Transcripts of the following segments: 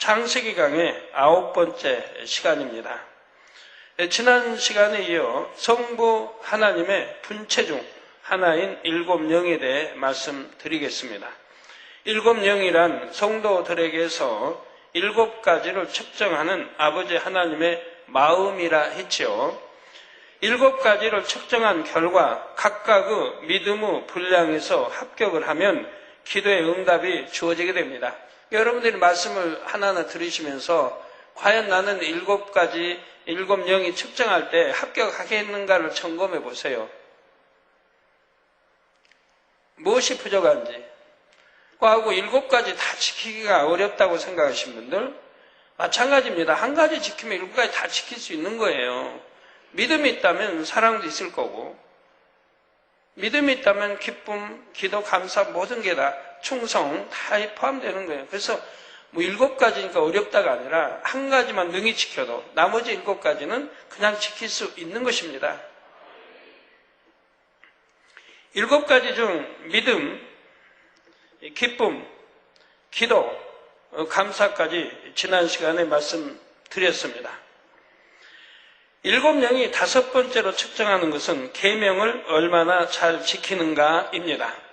창세기 강의 9번째 시간입니다. 지난 시간에 이어 성부 하나님의 분체 중 하나인 일곱 영에 대해 말씀드리겠습니다. 일곱 영이란 성도들에게서 일곱 가지를 측정하는 아버지 하나님의 마음이라 했지요. 일곱 가지를 측정한 결과 각각의 믿음의 분량에서 합격을 하면 기도의 응답이 주어지게 됩니다. 여러분들이 말씀을 하나하나 들으시면서 과연 나는 일곱 가지, 일곱 영이 측정할 때 합격하겠는가를 점검해 보세요. 무엇이 부족한지. 그하고 일곱 가지 다 지키기가 어렵다고 생각하시는 분들 마찬가지입니다. 한 가지 지키면 일곱 가지 다 지킬 수 있는 거예요. 믿음이 있다면 사랑도 있을 거고, 믿음이 있다면 기쁨, 기도, 감사 모든 게 다 충성 다 포함되는 거예요. 그래서 뭐 일곱 가지니까 어렵다가 아니라 한 가지만 능히 지켜도 나머지 일곱 가지는 그냥 지킬 수 있는 것입니다. 일곱 가지 중 믿음, 기쁨, 기도, 감사까지 지난 시간에 말씀드렸습니다. 일곱 영이 다섯 번째로 측정하는 것은 계명을 얼마나 잘 지키는가입니다.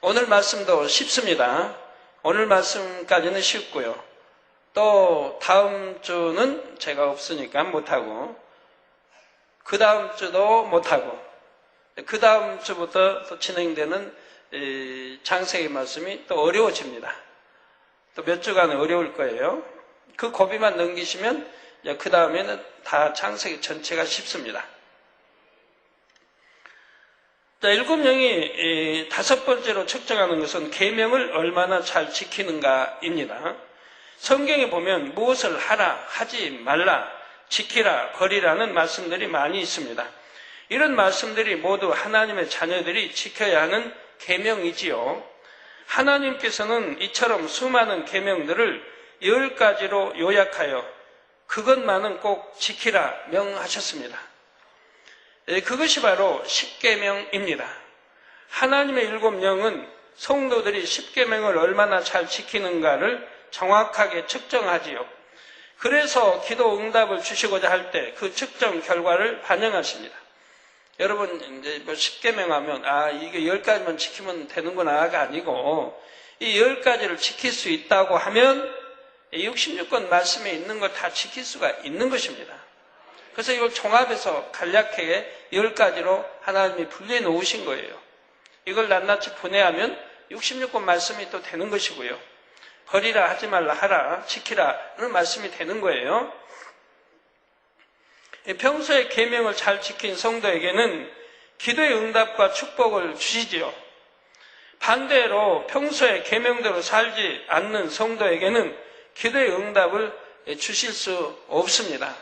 오늘 말씀도 쉽습니다. 오늘 말씀까지는 쉽고요. 또 다음 주는 제가 없으니까 못하고, 그 다음 주도 못하고, 그 다음 주부터 또 진행되는 창세기 말씀이 또 어려워집니다. 또 몇 주간은 어려울 거예요. 그 고비만 넘기시면 그 다음에는 다 창세기 전체가 쉽습니다. 자, 일곱 영이 다섯 번째로 측정하는 것은 계명을 얼마나 잘 지키는가입니다. 성경에 보면 무엇을 하라, 하지 말라, 지키라, 거리라는 말씀들이 많이 있습니다. 이런 말씀들이 모두 하나님의 자녀들이 지켜야 하는 계명이지요. 하나님께서는 이처럼 수많은 계명들을 10가지로 요약하여 그것만은 꼭 지키라 명하셨습니다. 그것이 바로 십계명입니다. 하나님의 일곱 영은 성도들이 십계명을 얼마나 잘 지키는가를 정확하게 측정하지요. 그래서 기도 응답을 주시고자 할 때 그 측정 결과를 반영하십니다. 여러분 이제 뭐 십계명 하면 이게 10가지만 지키면 되는구나가 아니고 이 10가지를 지킬 수 있다고 하면 66권 말씀에 있는 걸 다 지킬 수가 있는 것입니다. 그래서 이걸 종합해서 간략하게 10가지로 하나님이 분리해 놓으신 거예요. 이걸 낱낱이 분해하면 66권 말씀이 또 되는 것이고요. 버리라, 하지 말라, 하라, 지키라는 말씀이 되는 거예요. 평소에 계명을 잘 지킨 성도에게는 기도의 응답과 축복을 주시지요. 반대로 평소에 계명대로 살지 않는 성도에게는 기도의 응답을 주실 수 없습니다.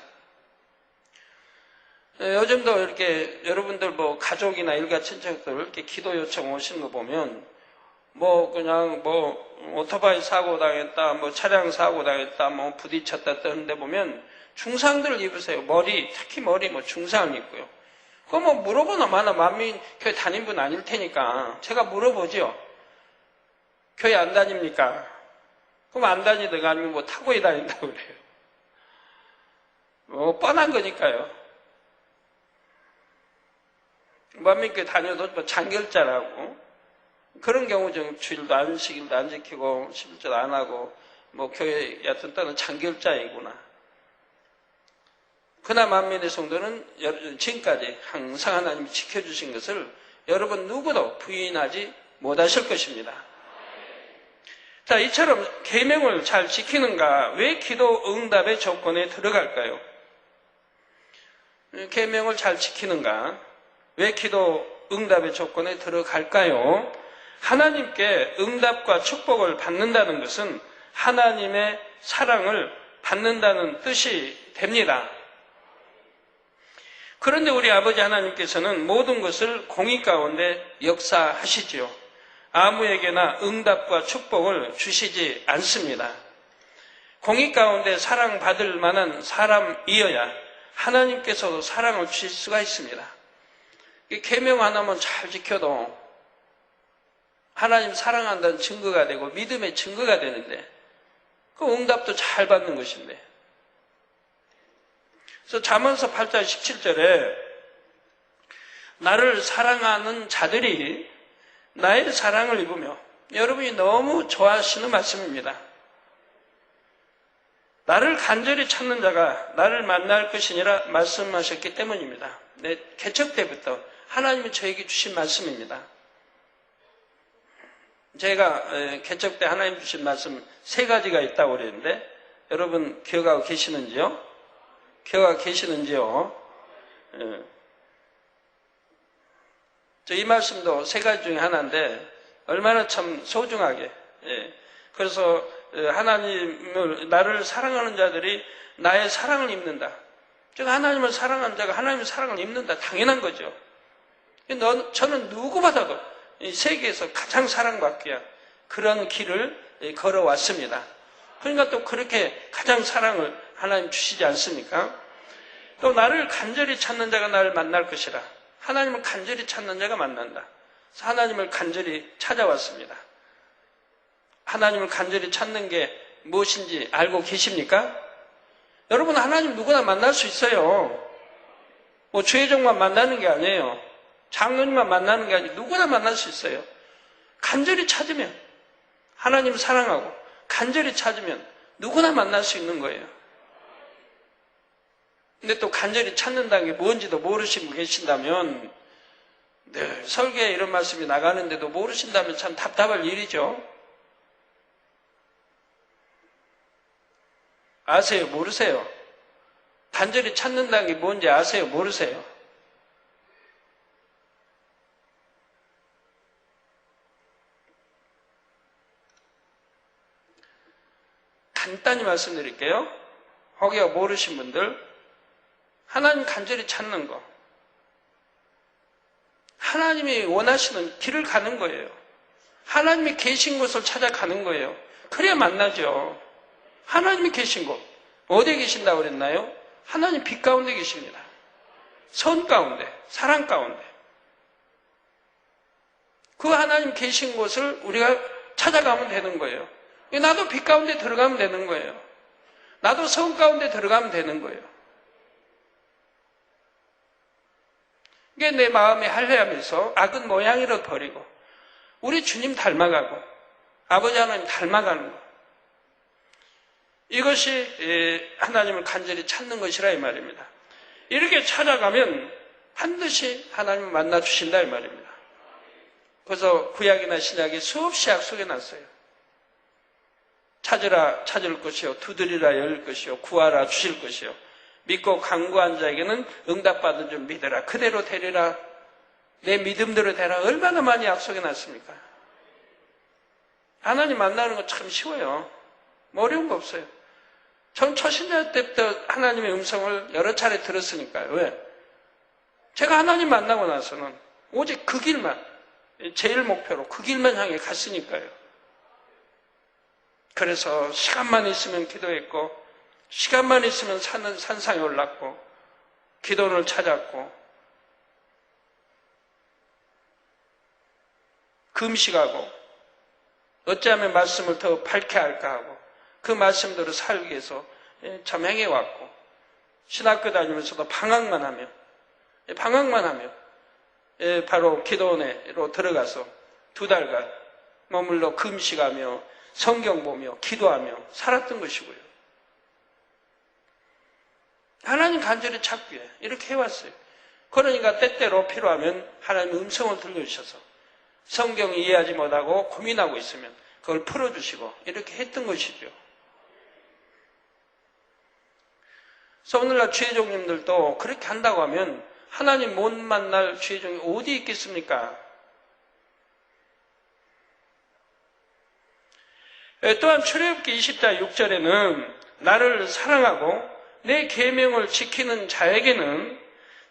요즘도 이렇게 여러분들 뭐 가족이나 일가 친척들 이렇게 기도 요청 오시는 거 보면 뭐 그냥 뭐 오토바이 사고 당했다, 뭐 차량 사고 당했다, 뭐 부딪혔다 뜨는데 보면 중상들을 입으세요. 머리, 특히 머리 뭐 중상을 입고요. 그거 뭐 물어보나 마나 만민 교회 다닌 분 아닐 테니까 제가 물어보죠. 교회 안 다닙니까? 그럼 안 다니다가 아니면 뭐 타고 다닌다고 그래요. 뭐 뻔한 거니까요. 만민교회 다녀도 뭐 장결자라고 그런 경우 좀 주일도 안 시길도 안 지키고 11절 안 하고 뭐 교회 여튼 떠는 장결자이구나. 그러나 만민의 성도는 지금까지 항상 하나님이 지켜주신 것을 여러분 누구도 부인하지 못하실 것입니다. 자, 이처럼 계명을 잘 지키는가? 왜 기도 응답의 조건에 들어갈까요? 계명을 잘 지키는가? 왜 기도 응답의 조건에 들어갈까요? 하나님께 응답과 축복을 받는다는 것은 하나님의 사랑을 받는다는 뜻이 됩니다. 그런데 우리 아버지 하나님께서는 모든 것을 공의 가운데 역사하시지요. 아무에게나 응답과 축복을 주시지 않습니다. 공의 가운데 사랑받을 만한 사람이어야 하나님께서도 사랑을 주실 수가 있습니다. 계명 하나만 잘 지켜도 하나님 사랑한다는 증거가 되고 믿음의 증거가 되는데 그 응답도 잘 받는 것인데. 그래서 잠언서 8장 17절에 나를 사랑하는 자들이 나의 사랑을 입으며, 여러분이 너무 좋아하시는 말씀입니다. 나를 간절히 찾는 자가 나를 만날 것이니라 말씀하셨기 때문입니다. 개척 때부터 하나님이 저에게 주신 말씀입니다. 제가 개척 때 하나님 주신 말씀 3가지가 있다고 그랬는데 여러분 기억하고 계시는지요? 기억하고 계시는지요? 이 말씀도 3가지 중에 하나인데 얼마나 참 소중하게, 그래서 하나님을, 나를 사랑하는 자들이 나의 사랑을 입는다. 즉 하나님을 사랑하는 자가 하나님의 사랑을 입는다. 당연한 거죠. 저는 누구보다도 이 세계에서 가장 사랑받기 위한 그런 길을 걸어왔습니다. 그러니까 또 그렇게 가장 사랑을 하나님 주시지 않습니까? 또 나를 간절히 찾는 자가 나를 만날 것이라. 하나님을 간절히 찾는 자가 만난다. 그래서 하나님을 간절히 찾아왔습니다. 하나님을 간절히 찾는 게 무엇인지 알고 계십니까? 여러분, 하나님 누구나 만날 수 있어요. 뭐 주의종만 만나는 게 아니에요. 장로님만 만나는 게 아니고 누구나 만날 수 있어요. 간절히 찾으면, 하나님 사랑하고 간절히 찾으면 누구나 만날 수 있는 거예요. 근데 또 간절히 찾는다는 게 뭔지도 모르시는 분 계신다면, 늘 설교에 이런 말씀이 나가는데도 모르신다면 참 답답할 일이죠. 아세요? 모르세요? 간절히 찾는다는 게 뭔지 아세요? 모르세요? 간단히 말씀드릴게요. 혹여 모르신 분들, 하나님 간절히 찾는 거, 하나님이 원하시는 길을 가는 거예요. 하나님이 계신 곳을 찾아가는 거예요. 그래야 만나죠. 하나님이 계신 곳, 어디에 계신다고 그랬나요? 하나님 빛 가운데 계십니다. 선 가운데, 사랑 가운데. 그 하나님 계신 곳을 우리가 찾아가면 되는 거예요. 나도 빛 가운데 들어가면 되는 거예요. 나도 선 가운데 들어가면 되는 거예요. 이게 내 마음에 할례하면서 악은 모양이로 버리고 우리 주님 닮아가고 아버지 하나님 닮아가는 것. 이것이 하나님을 간절히 찾는 것이라 이 말입니다. 이렇게 찾아가면 반드시 하나님을 만나 주신다 이 말입니다. 그래서 구약이나 신약에 수없이 약속해 놨어요. 찾으라 찾을 것이요, 두드리라 열릴 것이요, 구하라 주실 것이요, 믿고 간구한 자에게는 응답받은 줄 믿으라, 그대로 되리라, 내 믿음대로 되라. 얼마나 많이 약속해 놨습니까? 하나님 만나는 거 참 쉬워요. 뭐 어려운 거 없어요. 전 초신자 때부터 하나님의 음성을 여러 차례 들었으니까요. 왜? 제가 하나님 만나고 나서는 오직 그 길만, 제일 목표로 그 길만 향해 갔으니까요. 그래서 시간만 있으면 기도했고, 시간만 있으면 산상에 올랐고, 기도를 찾았고, 금식하고, 어찌하면 말씀을 더 밝게 할까 하고, 그 말씀대로 살기 위해서 참 행해왔고, 신학교 다니면서도 방학만 하며 바로 기도원으로 들어가서 2달간 머물러 금식하며 성경 보며 기도하며 살았던 것이고요. 하나님 간절히 찾기 위해 이렇게 해왔어요. 그러니까 때때로 필요하면 하나님의 음성을 들려주셔서 성경 이해하지 못하고 고민하고 있으면 그걸 풀어주시고 이렇게 했던 것이죠. 그래서 오늘날 주의종님들도 그렇게 한다고 하면 하나님 못 만날 주의종이 어디 있겠습니까? 또한 출애굽기 20장 6절에는 나를 사랑하고 내 계명을 지키는 자에게는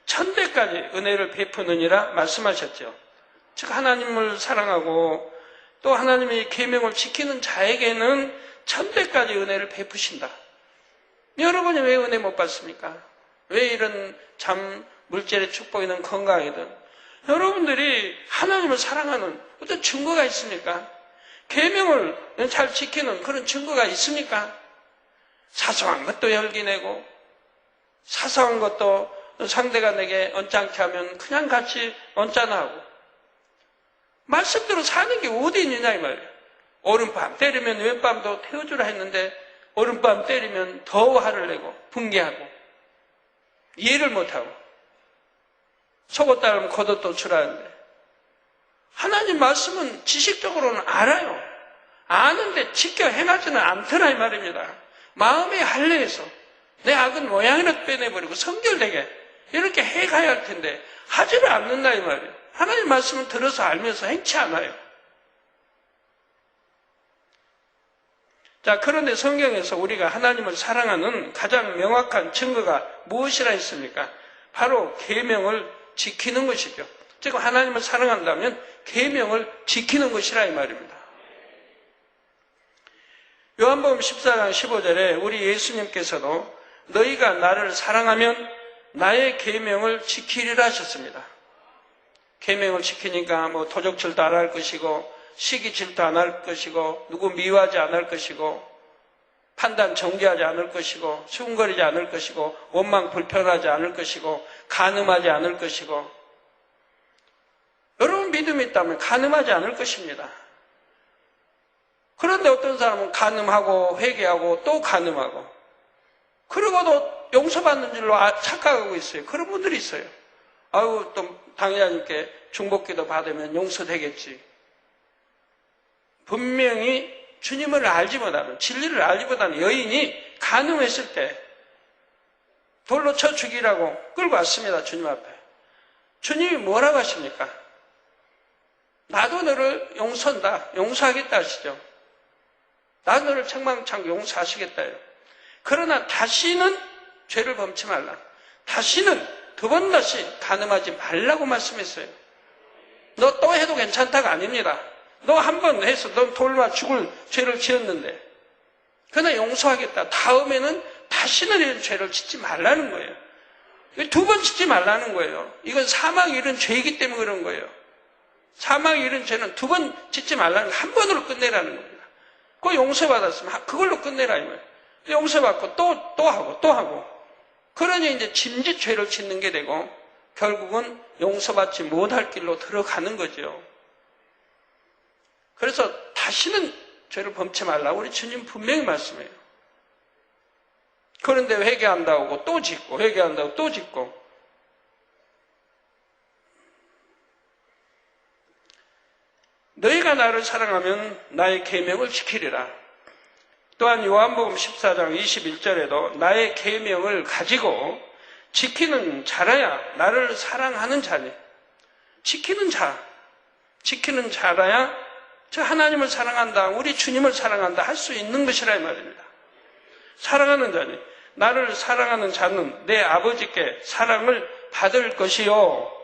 천대까지 은혜를 베푸느니라 말씀하셨죠. 즉 하나님을 사랑하고 또 하나님의 계명을 지키는 자에게는 천대까지 은혜를 베푸신다. 여러분이 왜 은혜 못 받습니까? 왜 이런 참 물질의 축복이든 건강이든 여러분들이 하나님을 사랑하는 어떤 증거가 있습니까? 계명을 잘 지키는 그런 증거가 있습니까? 사소한 것도 열기내고 사소한 것도 상대가 내게 언짢게 하면 그냥 같이 언짢아하고 말씀대로 사는 게 어디 있느냐 이 말이에요. 오른밤 때리면 왼밤도 태워주라 했는데 오른밤 때리면 더 화를 내고 분개하고 이해를 못하고 속옷 따르면 겉옷도 추라는데 하나님 말씀은 지식적으로는 알아요. 아는데 지켜 행하지는 않더라 이 말입니다. 마음의 할례에서 내 악은 모양이라도 빼내버리고 성결되게 이렇게 해가야 할 텐데 하지를 않는다 이 말이에요. 하나님 말씀은 들어서 알면서 행치 않아요. 자, 그런데 성경에서 우리가 하나님을 사랑하는 가장 명확한 증거가 무엇이라 했습니까? 바로 계명을 지키는 것이죠. 즉 하나님을 사랑한다면 계명을 지키는 것이라 이 말입니다. 요한복음 14장 15절에 우리 예수님께서도 너희가 나를 사랑하면 나의 계명을 지키리라 하셨습니다. 계명을 지키니까 뭐 도적질도 안 할 것이고 시기질도 안 할 것이고 누구 미워하지 않을 것이고 판단 정죄하지 않을 것이고 수군거리지 않을 것이고 원망 불편하지 않을 것이고 간음하지 않을 것이고 여러분 믿음이 있다면 간음하지 않을 것입니다. 그런데 어떤 사람은 간음하고 회개하고 또 간음하고 그러고도 용서받는 줄로 착각하고 있어요. 그런 분들이 있어요. 아유 또 당회장님께 중복기도 받으면 용서되겠지. 분명히 주님을 알지 못하는 진리를 알지 못하는 여인이 간음했을 때 돌로 쳐 죽이라고 끌고 왔습니다. 주님 앞에. 주님이 뭐라고 하십니까? 나도 너를 용서한다. 용서하겠다 하시죠. 나도 너를 책망창 용서하시겠다요. 그러나 다시는 죄를 범치 말라. 다시는 두 번 다시 간음하지 말라고 말씀했어요. 너 또 해도 괜찮다가 아닙니다. 너 한 번 해서 넌 돌마 죽을 죄를 지었는데 그러나 용서하겠다. 다음에는 다시는 이런 죄를 짓지 말라는 거예요. 두 번 짓지 말라는 거예요. 이건 사망이 이런 죄이기 때문에 그런 거예요. 사망이 이런 죄는 두 번 짓지 말라는 한 번으로 끝내라는 겁니다. 그 용서받았으면 그걸로 끝내라 이 말이에요. 용서받고 또 하고 그러니 이제 짐짓 죄를 짓는 게 되고 결국은 용서받지 못할 길로 들어가는 거죠. 그래서 다시는 죄를 범치 말라고 우리 주님 분명히 말씀해요. 그런데 회개한다고 또 짓고 회개한다고 또 짓고 너희가 나를 사랑하면 나의 계명을 지키리라. 또한 요한복음 14장 21절에도 나의 계명을 가지고 지키는 자라야 나를 사랑하는 자니. 지키는 자라야 저 하나님을 사랑한다, 우리 주님을 사랑한다 할 수 있는 것이라 이 말입니다. 사랑하는 자니. 나를 사랑하는 자는 내 아버지께 사랑을 받을 것이요.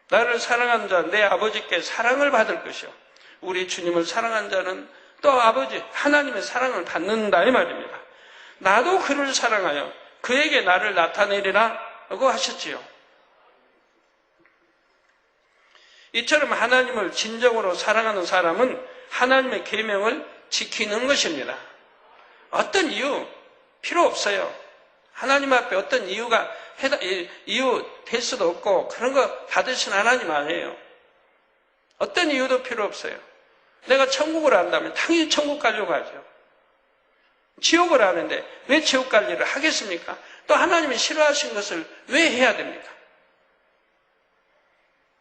나를 사랑하는 자는 내 아버지께 사랑을 받을 것이요. 우리 주님을 사랑하는 자는 또 아버지 하나님의 사랑을 받는다 이 말입니다. 나도 그를 사랑하여 그에게 나를 나타내리라고 하셨지요. 이처럼 하나님을 진정으로 사랑하는 사람은 하나님의 계명을 지키는 것입니다. 어떤 이유 필요 없어요. 하나님 앞에 어떤 이유 될 수도 없고 그런 거 받으신 하나님 아니에요. 어떤 이유도 필요 없어요. 내가 천국을 안다면 당연히 천국 가려고 하죠. 지옥을 아는데 왜 지옥 갈 일을 하겠습니까? 또 하나님이 싫어하신 것을 왜 해야 됩니까?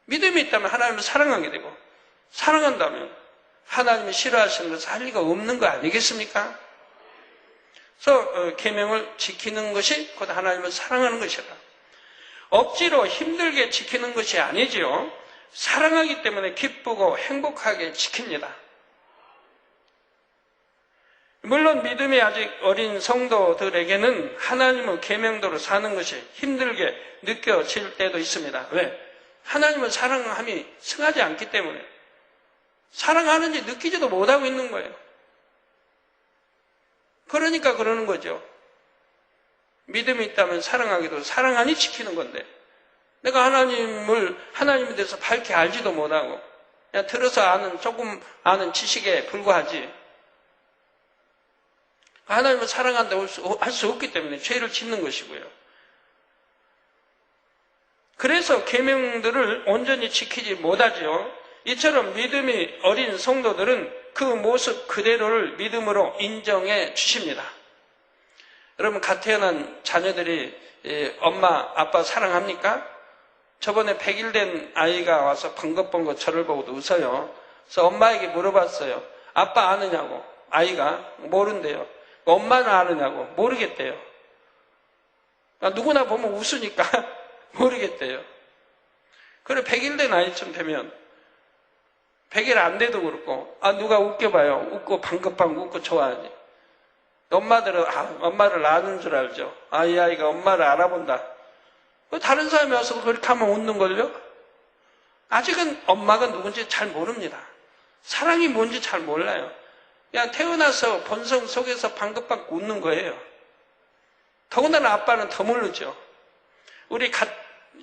믿음이 있다면 하나님을 사랑하게 되고 사랑한다면 하나님이 싫어하시는 것을 할 리가 없는 거 아니겠습니까? 그래서 계명을 지키는 것이 곧 하나님을 사랑하는 것이다. 억지로 힘들게 지키는 것이 아니지요. 사랑하기 때문에 기쁘고 행복하게 지킵니다. 물론 믿음이 아직 어린 성도들에게는 하나님의 계명대로 사는 것이 힘들게 느껴질 때도 있습니다. 왜? 하나님을 사랑함이 승하지 않기 때문에 사랑하는지 느끼지도 못하고 있는 거예요. 그러니까 그러는 거죠. 믿음이 있다면 사랑하기도 사랑하니 지키는 건데 내가 하나님에 대해서 밝게 알지도 못하고 그냥 들어서 조금 아는 지식에 불과하지. 하나님을 사랑한다고 할 수 없기 때문에 죄를 짓는 것이고요. 그래서 계명들을 온전히 지키지 못하지요. 이처럼 믿음이 어린 성도들은 그 모습 그대로를 믿음으로 인정해 주십니다. 여러분, 갓 태어난 자녀들이 엄마, 아빠 사랑합니까? 저번에 100일 된 아이가 와서 벙긋벙긋 저를 보고도 웃어요. 그래서 엄마에게 물어봤어요. 아빠 아느냐고. 아이가 모른대요. 엄마는 아느냐고. 모르겠대요. 누구나 보면 웃으니까 모르겠대요. 그래, 100일 된 아이쯤 되면 100일 안 돼도 그렇고, 누가 웃겨봐요. 웃고 방긋방긋 웃고 좋아하니. 엄마들은 엄마를 아는 줄 알죠. 이 아이가 엄마를 알아본다. 다른 사람이 와서 그렇게 하면 웃는걸요? 아직은 엄마가 누군지 잘 모릅니다. 사랑이 뭔지 잘 몰라요. 그냥 태어나서 본성 속에서 방긋방긋 웃는 거예요. 더군다나 아빠는 더 모르죠. 우리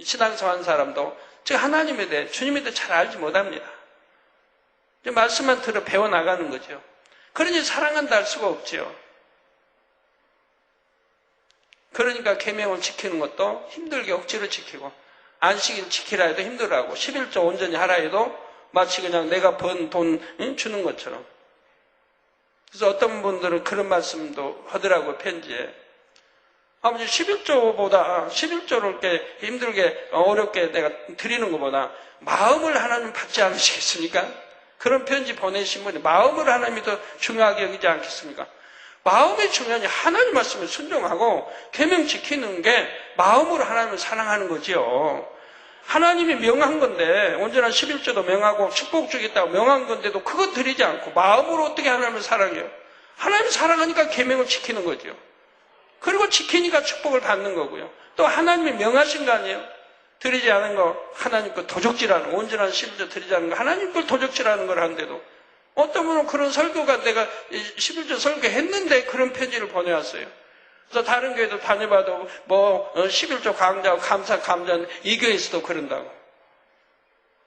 신앙생활 한 사람도 즉 하나님에 대해, 주님에 대해 잘 알지 못합니다. 말씀만 들어 배워나가는 거죠. 그러니 사랑한다 할 수가 없죠. 그러니까 계명을 지키는 것도 힘들게 억지로 지키고, 안식일 지키라 해도 힘들어하고, 11조 온전히 하라 해도 마치 그냥 내가 번 돈 주는 것처럼. 그래서 어떤 분들은 그런 말씀도 하더라고요, 편지에. 아버지, 11조를 이렇게 힘들게 어렵게 내가 드리는 것보다 마음을 하나님 받지 않으시겠습니까? 그런 편지 보내신 분이 마음을 하나님이 더 중요하게 여기지 않겠습니까? 마음이 중요하니 하나님 말씀에 순종하고 계명 지키는 게 마음으로 하나님을 사랑하는 거지요. 하나님이 명한 건데, 온전한 11조도 명하고 축복 주겠다고 명한 건데도 그거 드리지 않고 마음으로 어떻게 하나님을 사랑해요? 하나님을 사랑하니까 계명을 지키는 거죠. 그리고 지키니까 축복을 받는 거고요. 또 하나님이 명하신 거 아니에요? 드리지 않은 거 하나님 거 도적질하는 거, 온전한 11조 드리지 않은 거 하나님 걸 도적질하는 걸 하는데도, 어떤 분은 그런 설교가 내가 11조 설교했는데 그런 편지를 보내왔어요. 그래서 다른 교회도 다녀봐도 11조 강좌하고 감사 감자는 이 교회에서도 그런다고.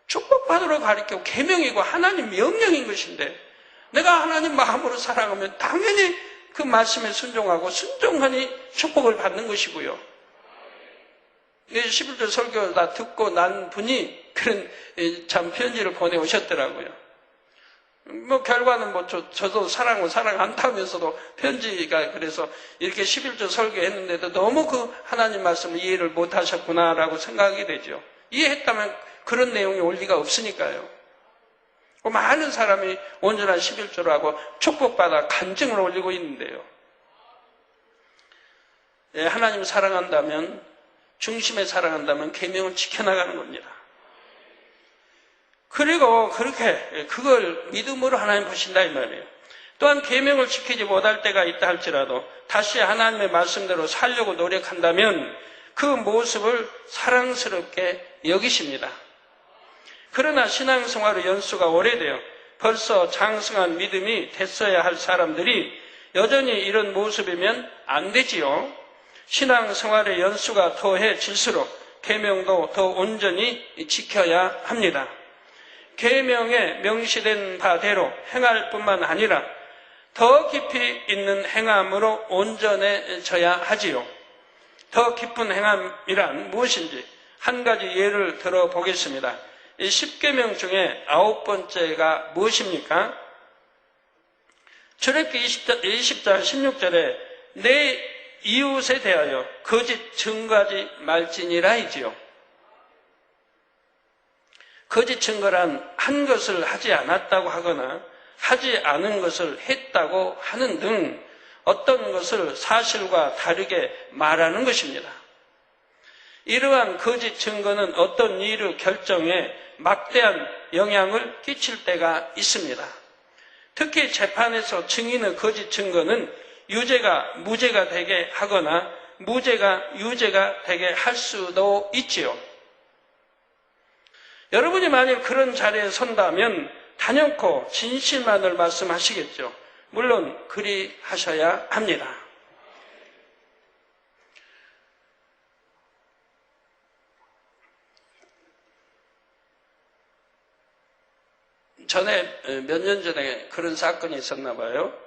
축복받으러 가르치고 계명이고 하나님 명령인 것인데, 내가 하나님 마음으로 사랑하면 당연히 그 말씀에 순종하고 순종하니 축복을 받는 것이고요. 11조 설교 다 듣고 난 분이 그런 참 편지를 보내오셨더라고요. 결과는 저도 사랑한다면서도 편지가, 그래서 이렇게 11조 설교했는데도 너무 그 하나님 말씀을 이해를 못 하셨구나라고 생각이 되죠. 이해했다면 그런 내용이 올 리가 없으니까요. 많은 사람이 온전한 11조를 하고 축복받아 간증을 올리고 있는데요. 하나님을 사랑한다면, 중심에 사랑한다면 계명을 지켜나가는 겁니다. 그리고 그걸 믿음으로 하나님 보신다 이 말이에요. 또한 계명을 지키지 못할 때가 있다 할지라도 다시 하나님의 말씀대로 살려고 노력한다면 그 모습을 사랑스럽게 여기십니다. 그러나 신앙생활의 연수가 오래되어 벌써 장성한 믿음이 됐어야 할 사람들이 여전히 이런 모습이면 안 되지요. 신앙생활의 연수가 더해질수록 계명도 더 온전히 지켜야 합니다. 계명에 명시된 바대로 행할 뿐만 아니라 더 깊이 있는 행함으로 온전해져야 하지요. 더 깊은 행함이란 무엇인지 한 가지 예를 들어보겠습니다. 이 10계명 중에 9번째가 무엇입니까? 출애굽기 20장 16절에 내 이웃에 대하여 거짓 증거하지 말지니라 이지요. 거짓 증거란 한 것을 하지 않았다고 하거나 하지 않은 것을 했다고 하는 등 어떤 것을 사실과 다르게 말하는 것입니다. 이러한 거짓 증거는 어떤 일의 결정에 막대한 영향을 끼칠 때가 있습니다. 특히 재판에서 증인의 거짓 증거는 유죄가 무죄가 되게 하거나 무죄가 유죄가 되게 할 수도 있지요. 여러분이 만일 그런 자리에 선다면 단연코 진실만을 말씀하시겠죠. 물론 그리 하셔야 합니다. 전에 몇 년 전에 그런 사건이 있었나 봐요.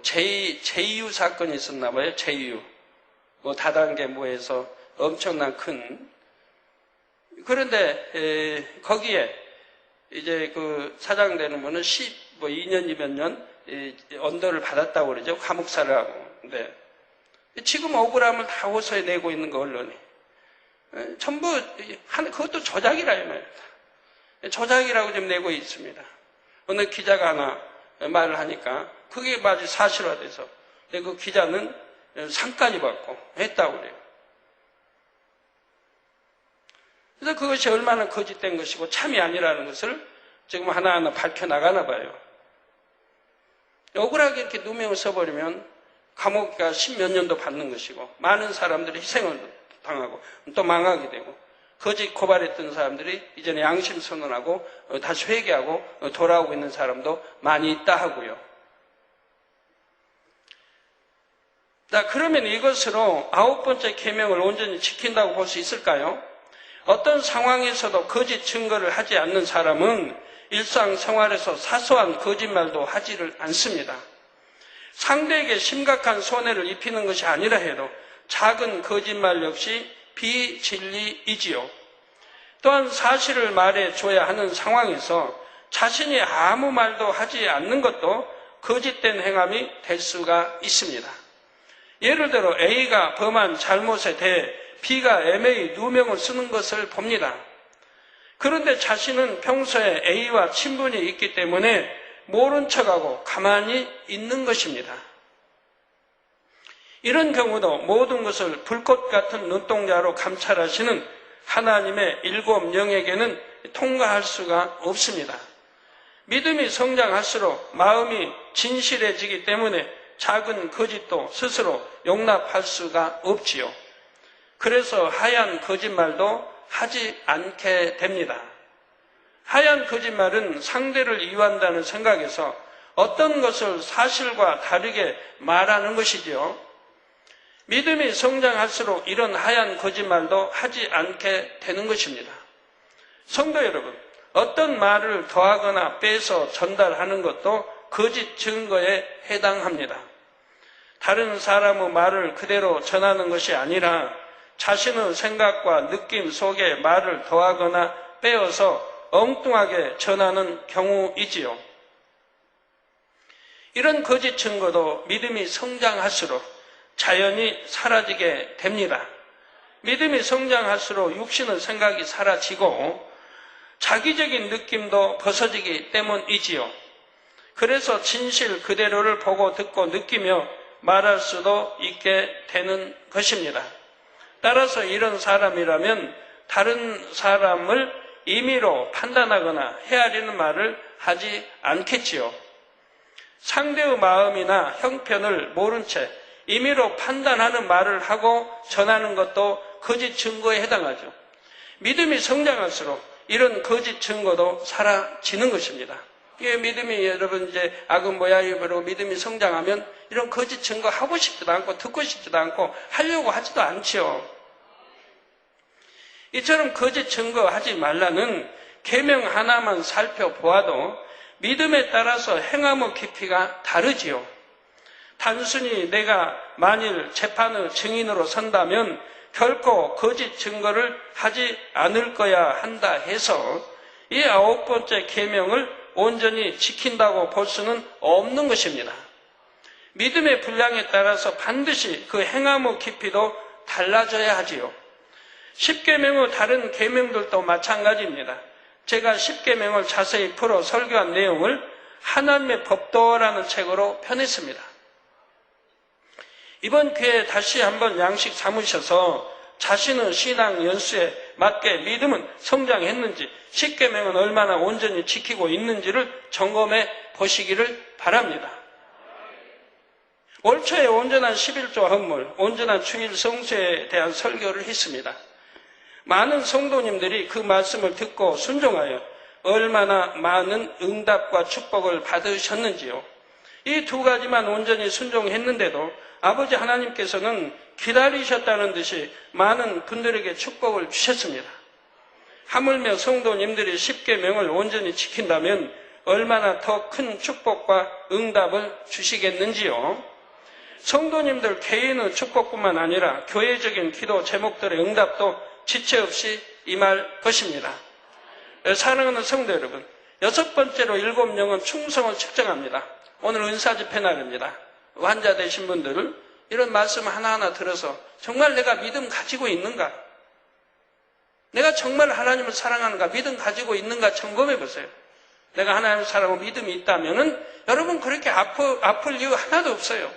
제이유 사건이 있었나 봐요. 제이유. 다단계 뭐해서 엄청난 큰. 그런데 거기에 이제 그 사장되는 분은 2년이면 년 언더를 받았다고 그러죠. 감옥살을 하고. 근데 지금 억울함을 다 호소해 내고 있는 거 언론이. 전부 그것도 조작이라 이 말입니다. 조작이라고 지금 내고 있습니다. 어느 기자가 하나 말을 하니까 그게 마치 사실화돼서 그 기자는 상까지 받고 했다고 그래요. 그래서 그것이 얼마나 거짓된 것이고 참이 아니라는 것을 지금 하나하나 밝혀나가나 봐요. 억울하게 이렇게 누명을 써버리면 감옥가 10몇 년도 받는 것이고 많은 사람들이 희생을 당하고 또 망하게 되고 거짓 고발했던 사람들이 이제는 양심 선언하고 다시 회개하고 돌아오고 있는 사람도 많이 있다 하고요. 자, 그러면 이것으로 9번째 계명을 온전히 지킨다고 볼 수 있을까요? 어떤 상황에서도 거짓 증거를 하지 않는 사람은 일상생활에서 사소한 거짓말도 하지를 않습니다. 상대에게 심각한 손해를 입히는 것이 아니라 해도 작은 거짓말 역시 비진리이지요. 또한 사실을 말해줘야 하는 상황에서 자신이 아무 말도 하지 않는 것도 거짓된 행함이 될 수가 있습니다. 예를 들어 A가 범한 잘못에 대해 B가 애매히 누명을 쓰는 것을 봅니다. 그런데 자신은 평소에 A와 친분이 있기 때문에 모른 척하고 가만히 있는 것입니다. 이런 경우도 모든 것을 불꽃 같은 눈동자로 감찰하시는 하나님의 7영에게는 통과할 수가 없습니다. 믿음이 성장할수록 마음이 진실해지기 때문에 작은 거짓도 스스로 용납할 수가 없지요. 그래서 하얀 거짓말도 하지 않게 됩니다. 하얀 거짓말은 상대를 이유한다는 생각에서 어떤 것을 사실과 다르게 말하는 것이지요. 믿음이 성장할수록 이런 하얀 거짓말도 하지 않게 되는 것입니다. 성도 여러분, 어떤 말을 더하거나 빼서 전달하는 것도 거짓 증거에 해당합니다. 다른 사람의 말을 그대로 전하는 것이 아니라 자신의 생각과 느낌 속에 말을 더하거나 빼어서 엉뚱하게 전하는 경우이지요. 이런 거짓 증거도 믿음이 성장할수록 자연히 사라지게 됩니다. 믿음이 성장할수록 육신의 생각이 사라지고 자기적인 느낌도 벗어지기 때문이지요. 그래서 진실 그대로를 보고 듣고 느끼며 말할 수도 있게 되는 것입니다. 따라서 이런 사람이라면 다른 사람을 임의로 판단하거나 헤아리는 말을 하지 않겠지요. 상대의 마음이나 형편을 모른 채 임의로 판단하는 말을 하고 전하는 것도 거짓 증거에 해당하죠. 믿음이 성장할수록 이런 거짓 증거도 사라지는 것입니다. 이게 믿음이 여러분 이제 악은 모양이 그러고 믿음이 성장하면 이런 거짓 증거 하고 싶지도 않고 듣고 싶지도 않고 하려고 하지도 않지요. 이처럼 거짓 증거하지 말라는 계명 하나만 살펴보아도 믿음에 따라서 행함의 깊이가 다르지요. 단순히 내가 만일 재판의 증인으로 선다면 결코 거짓 증거를 하지 않을 거야 한다 해서 이 9번째 계명을 온전히 지킨다고 볼 수는 없는 것입니다. 믿음의 분량에 따라서 반드시 그 행함의 깊이도 달라져야 하지요. 10계명의 다른 계명들도 마찬가지입니다. 제가 10계명을 자세히 풀어 설교한 내용을 하나님의 법도라는 책으로 펴냈습니다. 이번 기회에 다시 한번 양식 삼으셔서 자신의 신앙 연수에 맞게 믿음은 성장했는지 10계명은 얼마나 온전히 지키고 있는지를 점검해 보시기를 바랍니다. 올 초에 온전한 11조 헌물, 온전한 주일 성수에 대한 설교를 했습니다. 많은 성도님들이 그 말씀을 듣고 순종하여 얼마나 많은 응답과 축복을 받으셨는지요. 이 두 가지만 온전히 순종했는데도 아버지 하나님께서는 기다리셨다는 듯이 많은 분들에게 축복을 주셨습니다. 하물며 성도님들이 십계명을 온전히 지킨다면 얼마나 더 큰 축복과 응답을 주시겠는지요. 성도님들 개인의 축복뿐만 아니라 교회적인 기도 제목들의 응답도 지체 없이 임할 것입니다. 사랑하는 성도 여러분, 6번째로 7영은 충성을 측정합니다. 오늘 은사집회 날입니다. 환자 되신 분들 이런 말씀 하나하나 들어서 정말 내가 믿음 가지고 있는가? 내가 정말 하나님을 사랑하는가? 믿음 가지고 있는가 점검해 보세요. 내가 하나님을 사랑하고 믿음이 있다면 여러분 그렇게 아플 이유 하나도 없어요.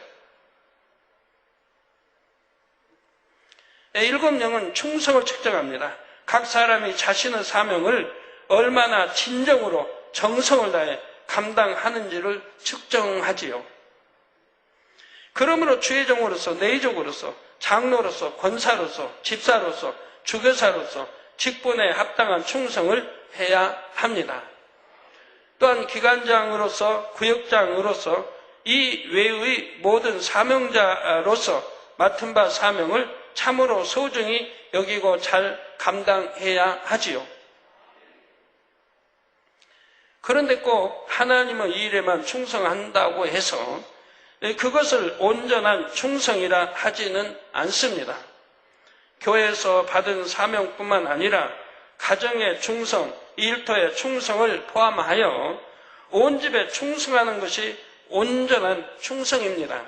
7영은 충성을 측정합니다. 각 사람이 자신의 사명을 얼마나 진정으로 정성을 다해 감당하는지를 측정하지요. 그러므로 주의 종으로서, 내의족으로서, 장로로서, 권사로서, 집사로서, 주교사로서 직분에 합당한 충성을 해야 합니다. 또한 기관장으로서, 구역장으로서 이 외의 모든 사명자로서 맡은 바 사명을 참으로 소중히 여기고 잘 감당해야 하지요. 그런데 꼭 하나님의 일에만 충성한다고 해서 그것을 온전한 충성이라 하지는 않습니다. 교회에서 받은 사명뿐만 아니라 가정의 충성, 일터의 충성을 포함하여 온 집에 충성하는 것이 온전한 충성입니다.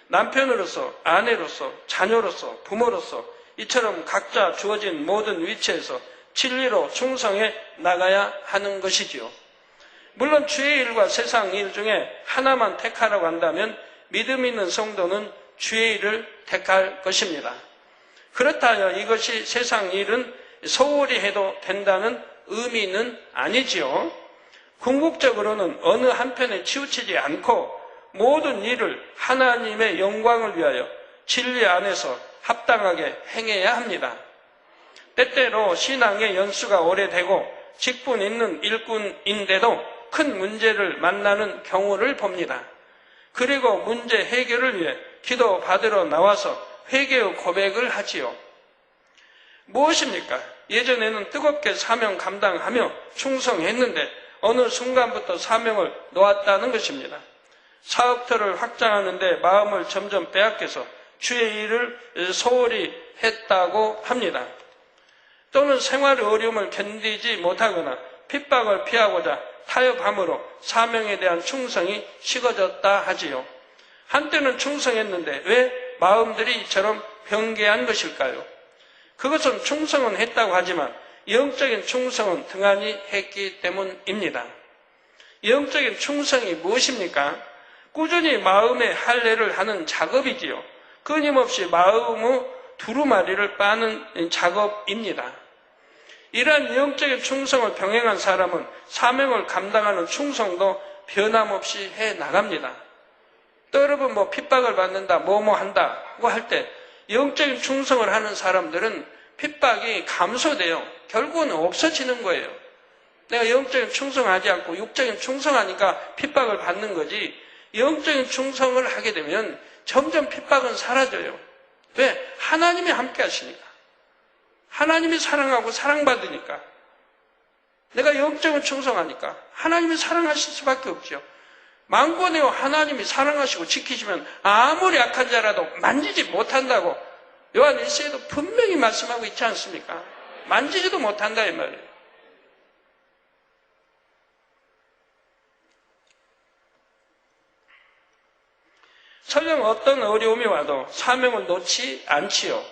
남편으로서, 아내로서, 자녀로서, 부모로서 이처럼 각자 주어진 모든 위치에서 진리로 충성해 나가야 하는 것이지요. 물론 주의 일과 세상 일 중에 하나만 택하라고 한다면 믿음 있는 성도는 주의 일을 택할 것입니다. 그렇다 하여 이것이 세상 일은 소홀히 해도 된다는 의미는 아니지요. 궁극적으로는 어느 한편에 치우치지 않고 모든 일을 하나님의 영광을 위하여 진리 안에서 합당하게 행해야 합니다. 때때로 신앙의 연수가 오래되고 직분 있는 일꾼인데도 큰 문제를 만나는 경우를 봅니다. 그리고 문제 해결을 위해 기도 받으러 나와서 회개의 고백을 하지요. 무엇입니까? 예전에는 뜨겁게 사명 감당하며 충성했는데 어느 순간부터 사명을 놓았다는 것입니다. 사업터를 확장하는데 마음을 점점 빼앗겨서 주의 일을 소홀히 했다고 합니다. 또는 생활의 어려움을 견디지 못하거나 핍박을 피하고자 타협함으로 사명에 대한 충성이 식어졌다 하지요. 한때는 충성했는데 왜 마음들이 이처럼 변개한 것일까요? 그것은 충성은 했다고 하지만 영적인 충성은 등한히 했기 때문입니다. 영적인 충성이 무엇입니까? 꾸준히 마음의 할례를 하는 작업이지요. 끊임없이 마음의 두루마리를 빠는 작업입니다. 이러한 영적인 충성을 병행한 사람은 사명을 감당하는 충성도 변함없이 해 나갑니다. 또 여러분 핍박을 받는다, 뭐뭐 한다고 할 때 영적인 충성을 하는 사람들은 핍박이 감소돼요. 결국은 없어지는 거예요. 내가 영적인 충성하지 않고 육적인 충성하니까 핍박을 받는 거지, 영적인 충성을 하게 되면 점점 핍박은 사라져요. 왜? 하나님이 함께 하시니까. 하나님이 사랑하고 사랑받으니까. 내가 영적인 충성하니까 하나님이 사랑하실 수밖에 없죠. 만권에요 하나님이 사랑하시고 지키시면 아무리 약한 자라도 만지지 못한다고 요한 1서에도 분명히 말씀하고 있지 않습니까? 만지지도 못한다 이 말이에요. 설령 어떤 어려움이 와도 사명을 놓지 않지요.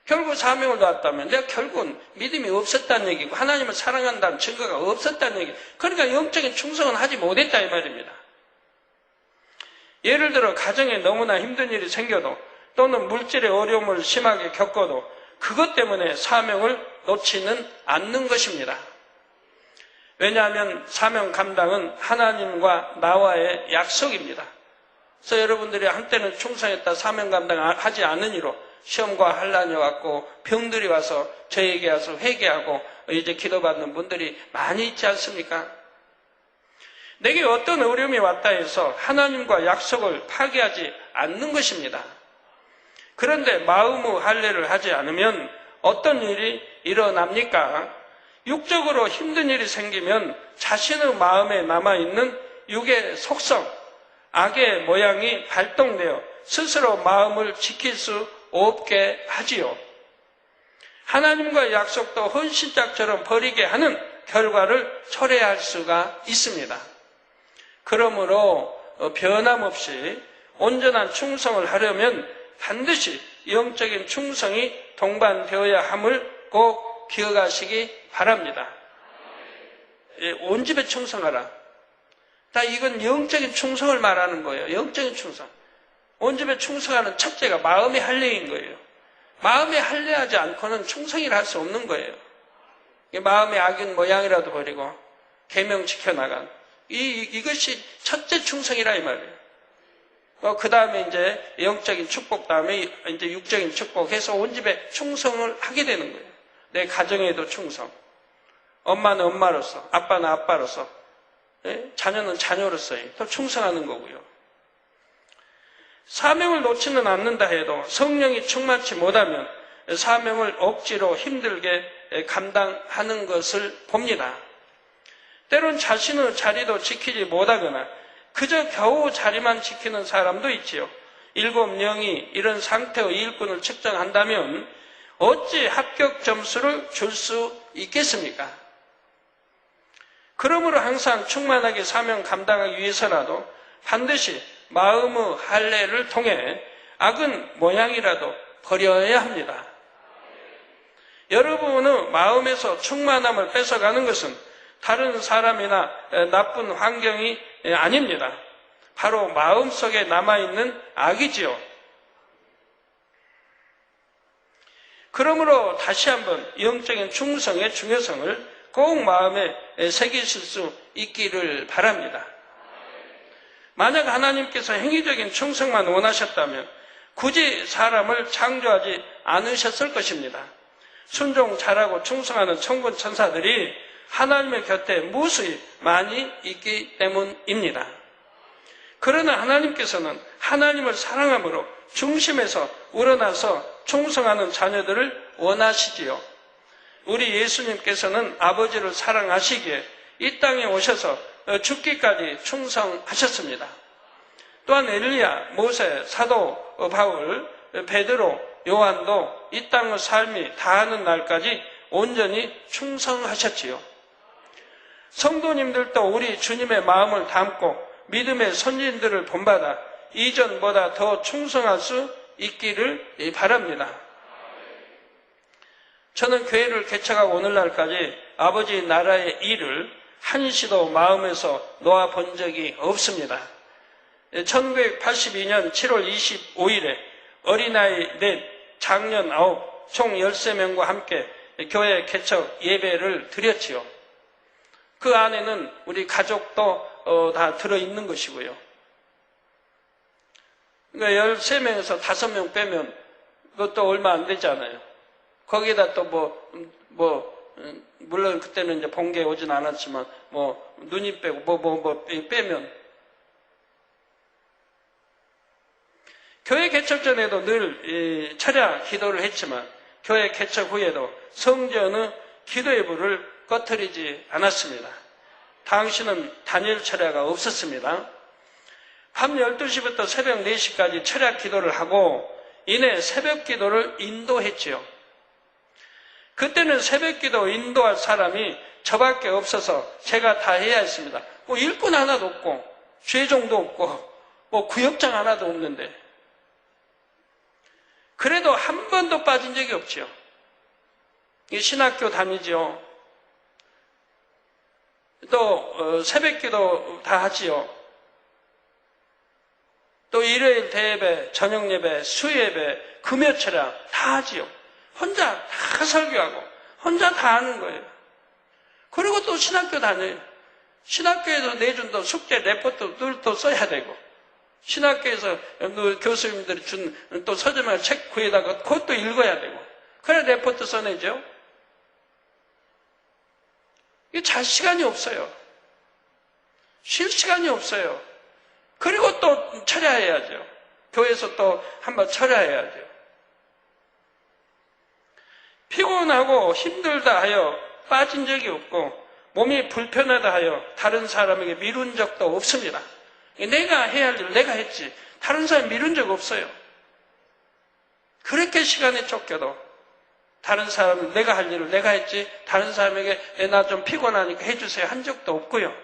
결국 사명을 놓았다면 내가 결국은 믿음이 없었다는 얘기고 하나님을 사랑한다는 증거가 없었다는 얘기. 그러니까 영적인 충성은 하지 못했다 이 말입니다. 예를 들어 가정에 너무나 힘든 일이 생겨도 또는 물질의 어려움을 심하게 겪어도 그것 때문에 사명을 놓지는 않는 것입니다. 왜냐하면 사명 감당은 하나님과 나와의 약속입니다. 그래서 여러분들이 한때는 충성했다 사명 감당하지 않으니로 시험과 환난이 왔고 병들이 와서 저에게 와서 회개하고 이제 기도받는 분들이 많이 있지 않습니까? 내게 어떤 어려움이 왔다 해서 하나님과 약속을 파기하지 않는 것입니다. 그런데 마음의 할례를 하지 않으면 어떤 일이 일어납니까? 육적으로 힘든 일이 생기면 자신의 마음에 남아있는 육의 속성, 악의 모양이 발동되어 스스로 마음을 지킬 수 없게 하지요. 하나님과의 약속도 헌신짝처럼 버리게 하는 결과를 초래할 수가 있습니다. 그러므로 변함없이 온전한 충성을 하려면 반드시 영적인 충성이 동반되어야 함을 꼭 기억하시기 바랍니다. 온 집에 충성하라. 다 이건 영적인 충성을 말하는 거예요. 영적인 충성. 온 집에 충성하는 첫째가 마음의 할례인 거예요. 마음의 할례하지 않고는 충성이라 할 수 없는 거예요. 마음의 악인 모양이라도 버리고 계명 지켜나간 이것이 첫째 충성이라 이 말이에요. 그 다음에 이제 영적인 축복 다음에 이제 육적인 축복해서 온 집에 충성을 하게 되는 거예요. 내 가정에도 충성. 엄마는 엄마로서, 아빠는 아빠로서, 자녀는 자녀로서 또 충성하는 거고요. 사명을 놓지는 않는다 해도 성령이 충만치 못하면 사명을 억지로 힘들게 감당하는 것을 봅니다. 때론 자신의 자리도 지키지 못하거나 그저 겨우 자리만 지키는 사람도 있지요. 7명이 이런 상태의 일꾼을 측정한다면 어찌 합격 점수를 줄 수 있겠습니까? 그러므로 항상 충만하게 사명 감당하기 위해서라도 반드시 마음의 할례를 통해 악은 모양이라도 버려야 합니다. 여러분의 마음에서 충만함을 뺏어가는 것은 다른 사람이나 나쁜 환경이 아닙니다. 바로 마음속에 남아있는 악이지요. 그러므로 다시 한번 영적인 충성의 중요성을 꼭 마음에 새기실 수 있기를 바랍니다. 만약 하나님께서 행위적인 충성만 원하셨다면 굳이 사람을 창조하지 않으셨을 것입니다. 순종 잘하고 충성하는 천군 천사들이 하나님의 곁에 무수히 많이 있기 때문입니다. 그러나 하나님께서는 하나님을 사랑함으로 중심에서 우러나서 충성하는 자녀들을 원하시지요. 우리 예수님께서는 아버지를 사랑하시기에 이 땅에 오셔서 죽기까지 충성하셨습니다. 또한 엘리야, 모세, 사도 바울, 베드로, 요한도 이 땅의 삶이 다하는 날까지 온전히 충성하셨지요. 성도님들도 우리 주님의 마음을 담고 믿음의 선진들을 본받아 이전보다 더 충성할 수 있기를 바랍니다. 저는 교회를 개척하고 오늘날까지 아버지 나라의 일을 한시도 마음에서 놓아본 적이 없습니다. 1982년 7월 25일에 어린아이 넷, 장년 9, 총 13명과 함께 교회 개척 예배를 드렸지요. 그 안에는 우리 가족도 다 들어있는 것이고요. 그러니까 13명에서 5명 빼면 그것도 얼마 안 되잖아요. 거기에다 또 물론 그때는 이제 본게 오진 않았지만, 누님 빼고, 빼면. 교회 개척 전에도 늘 철야 기도를 했지만, 교회 개척 후에도 성전의 기도의 불을 꺼트리지 않았습니다. 당시는 단일 철야가 없었습니다. 밤 12시부터 새벽 4시까지 철야 기도를 하고, 이내 새벽 기도를 인도했지요. 그때는 새벽 기도 인도할 사람이 저밖에 없어서 제가 다 해야 했습니다. 일꾼 하나도 없고, 죄종도 없고, 구역장 하나도 없는데. 그래도 한 번도 빠진 적이 없지요. 신학교 다니지요. 또 새벽 기도 다 하지요. 또 일요일 대예배, 저녁 예배, 수예배, 금요 철야 다 하지요. 혼자 다 설교하고 혼자 다 하는 거예요. 그리고 또 신학교 다녀요. 신학교에서 내준 또 숙제 레포트도 또 써야 되고, 신학교에서 교수님들이 준 또 서점에 책 구해다가 그것도 읽어야 되고, 그래 레포트 써내죠. 이게 잘 시간이 없어요. 쉴 시간이 없어요. 그리고 또 철야해야죠. 교회에서 또 한번 철야해야죠. 피곤하고 힘들다 하여 빠진 적이 없고 몸이 불편하다 하여 다른 사람에게 미룬 적도 없습니다. 내가 해야 할 일을 내가 했지 다른 사람 미룬 적 없어요. 그렇게 시간에 쫓겨도 다른 사람 내가 할 일을 내가 했지 다른 사람에게 나 좀 피곤하니까 해주세요 한 적도 없고요.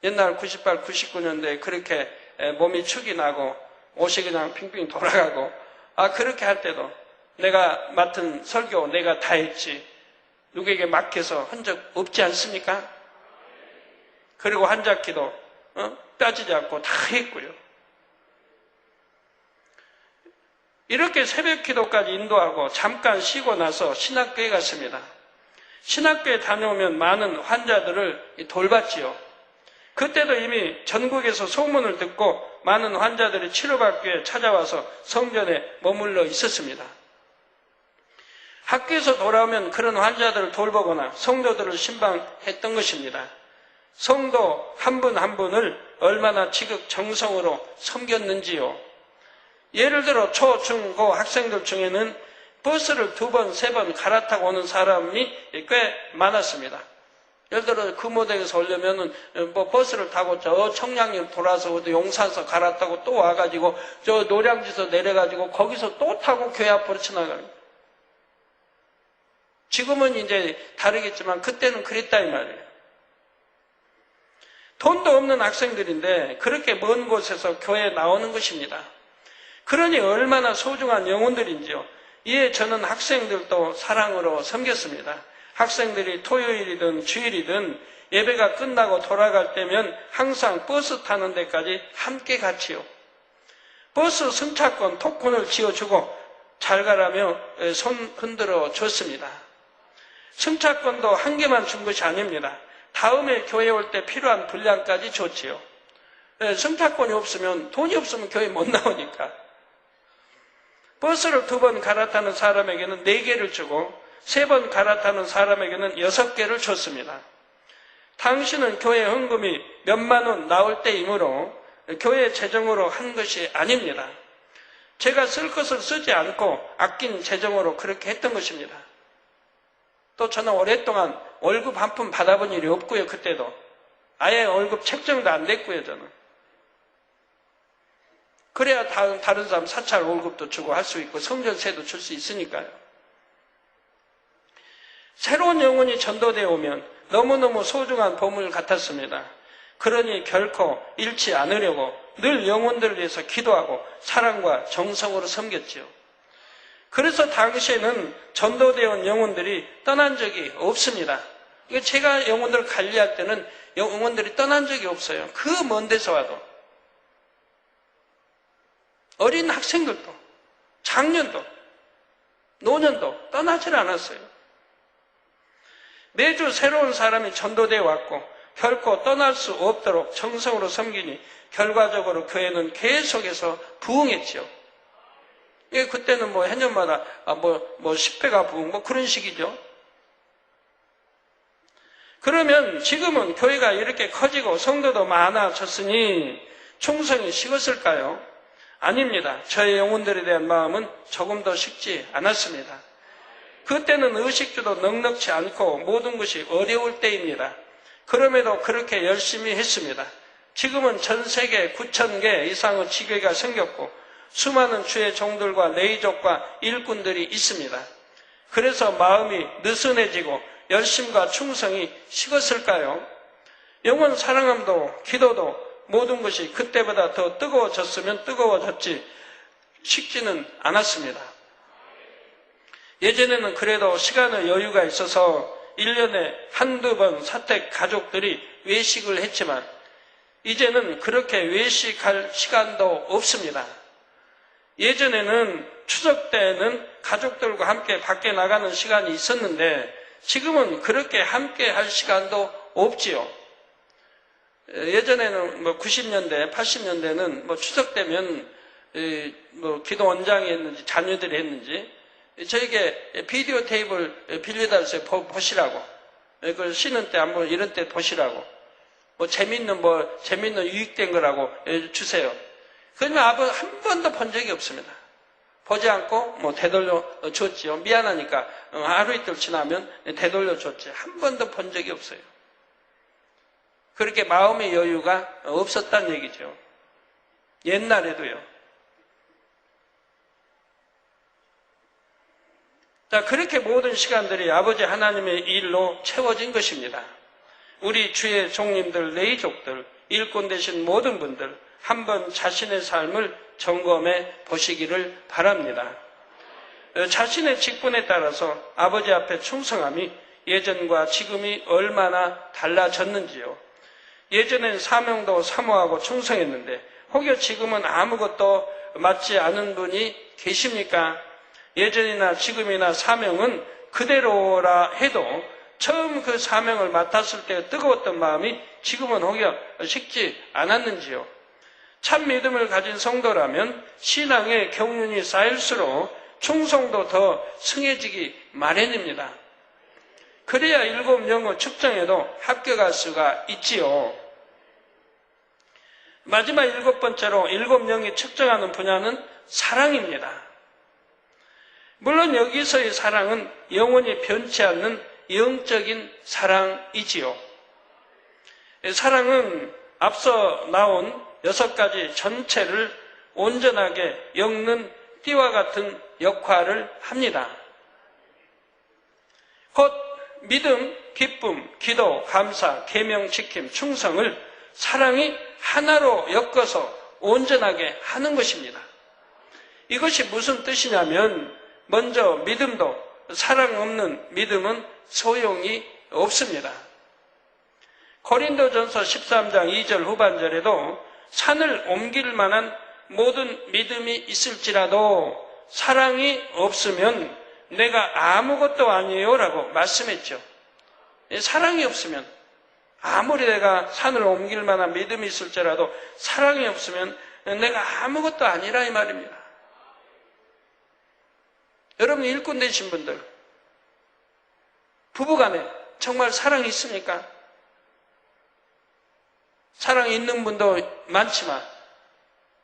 옛날 98, 99년도에 그렇게 몸이 축이 나고 옷이 그냥 핑핑 돌아가고 그렇게 할 때도 내가 맡은 설교 내가 다 했지 누구에게 맡겨서 한 적 없지 않습니까? 그리고 한자기도 따지지 않고 다 했고요. 이렇게 새벽 기도까지 인도하고 잠깐 쉬고 나서 신학교에 갔습니다. 신학교에 다녀오면 많은 환자들을 돌봤지요. 그때도 이미 전국에서 소문을 듣고 많은 환자들이 치료받기 위해 찾아와서 성전에 머물러 있었습니다. 학교에서 돌아오면 그런 환자들을 돌보거나 성도들을 신방했던 것입니다. 성도 한 분 한 분을 얼마나 지극정성으로 섬겼는지요. 예를 들어 초, 중, 고 학생들 중에는 버스를 2번, 3번 갈아타고 오는 사람이 꽤 많았습니다. 예를 들어 금호동에서 오려면은 버스를 타고 저 청량리로 돌아서 용산서 갈아타고 또 와가지고 저 노량지서 내려가지고 거기서 또 타고 교회 앞으로 지나갑니다. 지금은 이제 다르겠지만 그때는 그랬다 이 말이에요. 돈도 없는 학생들인데 그렇게 먼 곳에서 교회에 나오는 것입니다. 그러니 얼마나 소중한 영혼들인지요. 이에 저는 학생들도 사랑으로 섬겼습니다. 학생들이 토요일이든 주일이든 예배가 끝나고 돌아갈 때면 항상 버스 타는 데까지 함께 같이요. 버스 승차권, 토큰을 지어주고 잘 가라며 손 흔들어 줬습니다. 승차권도 한 개만 준 것이 아닙니다. 다음에 교회 올 때 필요한 분량까지 줬지요. 승차권이 없으면 돈이 없으면 교회 못 나오니까. 버스를 2번 갈아타는 사람에게는 4개를 주고 3번 갈아타는 사람에게는 6개를 줬습니다. 당신은 교회 헌금이 몇만 원 나올 때이므로 교회 재정으로 한 것이 아닙니다. 제가 쓸 것을 쓰지 않고 아낀 재정으로 그렇게 했던 것입니다. 또 저는 오랫동안 월급 한 푼 받아본 일이 없고요. 그때도 아예 월급 책정도 안 됐고요. 저는 그래야 다른 사람 사찰 월급도 주고 할 수 있고 성전세도 줄 수 있으니까요. 새로운 영혼이 전도되어 오면 너무너무 소중한 보물 같았습니다. 그러니 결코 잃지 않으려고 늘 영혼들을 위해서 기도하고 사랑과 정성으로 섬겼지요. 그래서 당시에는 전도되어 온 영혼들이 떠난 적이 없습니다. 제가 영혼들을 관리할 때는 영혼들이 떠난 적이 없어요. 그 먼 데서 와도. 어린 학생들도, 장년도, 노년도 떠나질 않았어요. 매주 새로운 사람이 전도되어 왔고 결코 떠날 수 없도록 정성으로 섬기니 결과적으로 교회는 계속해서 부흥했죠. 그때는 해년마다 10배가 부흥 그런 식이죠. 그러면 지금은 교회가 이렇게 커지고 성도도 많아졌으니 충성이 식었을까요? 아닙니다. 저의 영혼들에 대한 마음은 조금 더 식지 않았습니다. 그때는 의식주도 넉넉치 않고 모든 것이 어려울 때입니다. 그럼에도 그렇게 열심히 했습니다. 지금은 전 세계 9,000개 이상의 지교회가 생겼고 수많은 주의 종들과 레이족과 일꾼들이 있습니다. 그래서 마음이 느슨해지고 열심과 충성이 식었을까요? 영혼 사랑함도 기도도 모든 것이 그때보다 더 뜨거워졌으면 뜨거워졌지 식지는 않았습니다. 예전에는 그래도 시간의 여유가 있어서 1년에 한두 번 사택 가족들이 외식을 했지만 이제는 그렇게 외식할 시간도 없습니다. 예전에는 추석 때는 가족들과 함께 밖에 나가는 시간이 있었는데 지금은 그렇게 함께 할 시간도 없지요. 예전에는 90년대, 80년대는 추석 때면 기도 원장이 했는지 자녀들이 했는지 저에게 비디오 테이프를 빌려달라서 보시라고. 그걸 쉬는 때 한번 이런 때 보시라고. 재밌는 유익된 거라고 주세요. 그러면 아버지 한 번도 본 적이 없습니다. 보지 않고 뭐 되돌려 줬지요. 미안하니까 하루 이틀 지나면 되돌려 줬지. 한 번도 본 적이 없어요. 그렇게 마음의 여유가 없었다는 얘기죠. 옛날에도요. 자, 그렇게 모든 시간들이 아버지 하나님의 일로 채워진 것입니다. 우리 주의 종님들, 레이족들, 일꾼 되신 모든 분들 한번 자신의 삶을 점검해 보시기를 바랍니다. 자신의 직분에 따라서 아버지 앞에 충성함이 예전과 지금이 얼마나 달라졌는지요. 예전엔 사명도 사모하고 충성했는데 혹여 지금은 아무것도 맞지 않은 분이 계십니까? 예전이나 지금이나 사명은 그대로라 해도 처음 그 사명을 맡았을 때 뜨거웠던 마음이 지금은 혹여 식지 않았는지요? 참 믿음을 가진 성도라면 신앙의 경륜이 쌓일수록 충성도 더 승해지기 마련입니다. 그래야 7영어 측정에도 합격할 수가 있지요. 마지막 7번째로 7영이 측정하는 분야는 사랑입니다. 물론 여기서의 사랑은 영원히 변치 않는 영적인 사랑이지요. 사랑은 앞서 나온 6가지 전체를 온전하게 엮는 띠와 같은 역할을 합니다. 곧 믿음, 기쁨, 기도, 감사, 계명, 지킴, 충성을 사랑이 하나로 엮어서 온전하게 하는 것입니다. 이것이 무슨 뜻이냐면 먼저 믿음도 사랑 없는 믿음은 소용이 없습니다. 고린도전서 13장 2절 후반절에도 산을 옮길 만한 모든 믿음이 있을지라도 사랑이 없으면 내가 아무것도 아니에요 라고 말씀했죠. 사랑이 없으면 아무리 내가 산을 옮길 만한 믿음이 있을지라도 사랑이 없으면 내가 아무것도 아니라 이 말입니다. 여러분 일꾼 되신 분들 부부간에 정말 사랑이 있습니까? 사랑이 있는 분도 많지만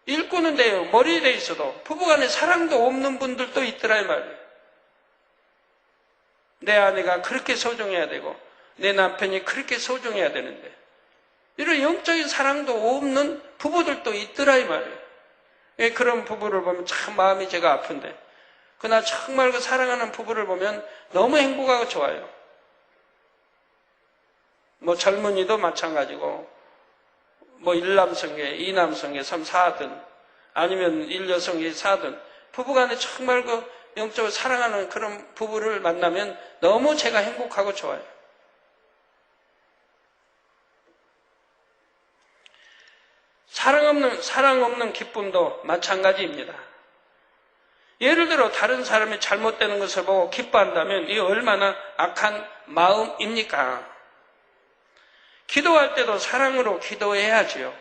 일꾼은 돼요. 머리에 돼 있어도 부부간에 사랑도 없는 분들도 있더라 이 말이에요. 내 아내가 그렇게 소중해야 되고 내 남편이 그렇게 소중해야 되는데 이런 영적인 사랑도 없는 부부들도 있더라 이 말이에요. 그런 부부를 보면 참 마음이 제가 아픈데 그러나 정말 그 사랑하는 부부를 보면 너무 행복하고 좋아요. 뭐 젊은이도 마찬가지고 뭐 1남성계, 2남성계, 3, 4든 아니면 1여성계, 4든 부부간에 정말 그 영적으로 사랑하는 그런 부부를 만나면 너무 제가 행복하고 좋아요. 사랑 없는 기쁨도 마찬가지입니다. 예를 들어 다른 사람이 잘못되는 것을 보고 기뻐한다면 이게 얼마나 악한 마음입니까? 기도할 때도 사랑으로 기도해야지요.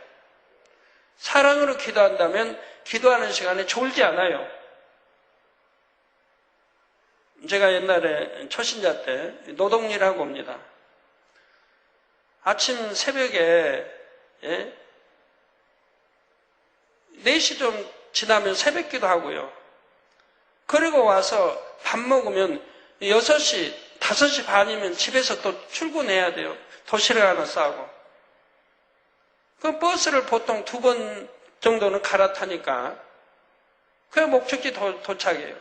사랑으로 기도한다면 기도하는 시간에 졸지 않아요. 제가 옛날에 초신자 때 노동일 하고 옵니다. 아침 새벽에 4시 좀 지나면 새벽기도 하고요. 그리고 와서 밥 먹으면 6시, 5시 반이면 집에서 또 출근해야 돼요. 도시락 하나 싸고. 그 버스를 보통 2번 정도는 갈아타니까 그 목적지 도착해요.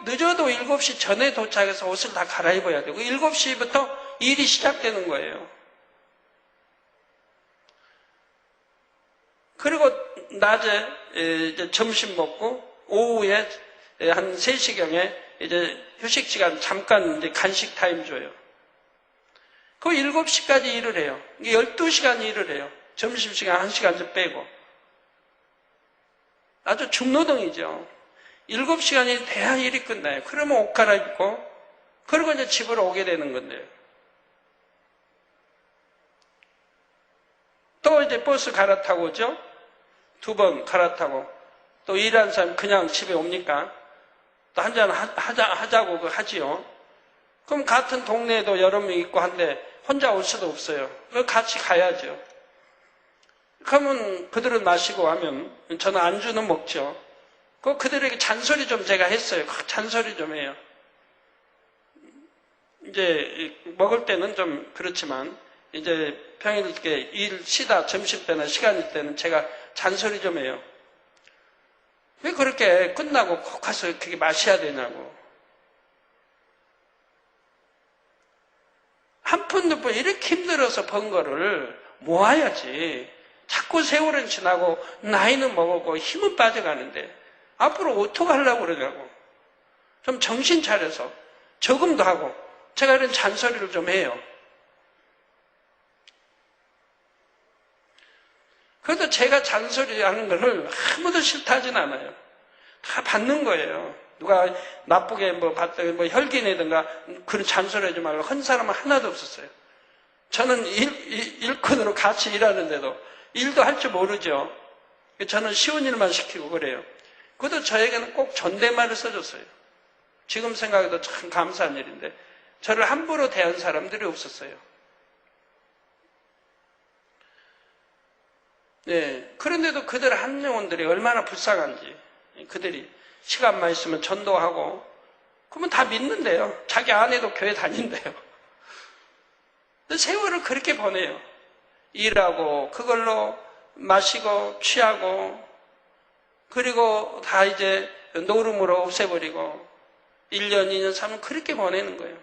늦어도 7시 전에 도착해서 옷을 다 갈아입어야 되고 7시부터 일이 시작되는 거예요. 그리고 낮에 이제 점심 먹고 오후에 한 3시경에 이제 휴식 시간 잠깐 이제 간식 타임 줘요. 그 7시까지 일을 해요. 12시간 일을 해요. 점심시간 1시간 좀 빼고. 아주 중노동이죠. 7시간이 돼야 일이 끝나요. 그러면 옷 갈아입고, 그리고 이제 집으로 오게 되는 건데요. 또 이제 버스 갈아타고 오죠? 2번 갈아타고, 또 일하는 사람 그냥 집에 옵니까? 또 한잔 하자고 하지요. 그럼 같은 동네에도 여러 명 있고 한데 혼자 올 수도 없어요. 같이 가야죠. 그러면 그들은 마시고 하면 저는 안주는 먹죠. 그들에게 잔소리 좀 제가 했어요. 잔소리 좀 해요. 이제 먹을 때는 좀 그렇지만 이제 평일 이렇게 일 쉬다 점심 때나 시간일 때는 제가 잔소리 좀 해요. 왜 그렇게 끝나고 꼭 가서 그렇게 마셔야 되냐고. 한 푼 두 푼 이렇게 힘들어서 번 거를 모아야지. 자꾸 세월은 지나고 나이는 먹었고 힘은 빠져가는데 앞으로 어떻게 하려고 그러냐고. 좀 정신 차려서 저금도 하고 제가 이런 잔소리를 좀 해요. 그래도 제가 잔소리하는 거를 아무도 싫다 하진 않아요. 다 받는 거예요. 누가 나쁘게 혈기내든가 그런 잔소리 하지 말고 한 사람은 하나도 없었어요. 저는 일꾼으로 같이 일하는데도 일도 할 줄 모르죠. 저는 쉬운 일만 시키고 그래요. 그것도 저에게는 꼭 존댓말을 써줬어요. 지금 생각해도 참 감사한 일인데 저를 함부로 대한 사람들이 없었어요. 네, 그런데도 그들 한영혼들이 얼마나 불쌍한지. 그들이 시간만 있으면 전도하고 그러면 다 믿는데요. 자기 아내도 교회 다닌대요. 세월을 그렇게 보내요. 일하고 그걸로 마시고 취하고 그리고 다 이제 노름으로 없애버리고 1년, 2년, 3년 그렇게 보내는 거예요.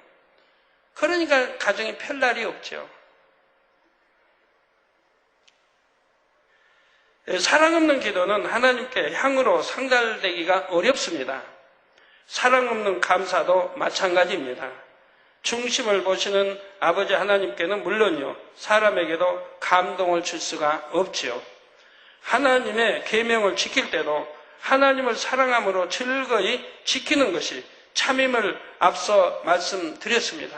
그러니까 가정이 별날이 없죠. 사랑 없는 기도는 하나님께 향으로 상달되기가 어렵습니다. 사랑 없는 감사도 마찬가지입니다. 중심을 보시는 아버지 하나님께는 물론요, 사람에게도 감동을 줄 수가 없지요. 하나님의 계명을 지킬 때도 하나님을 사랑함으로 즐거이 지키는 것이 참임을 앞서 말씀드렸습니다.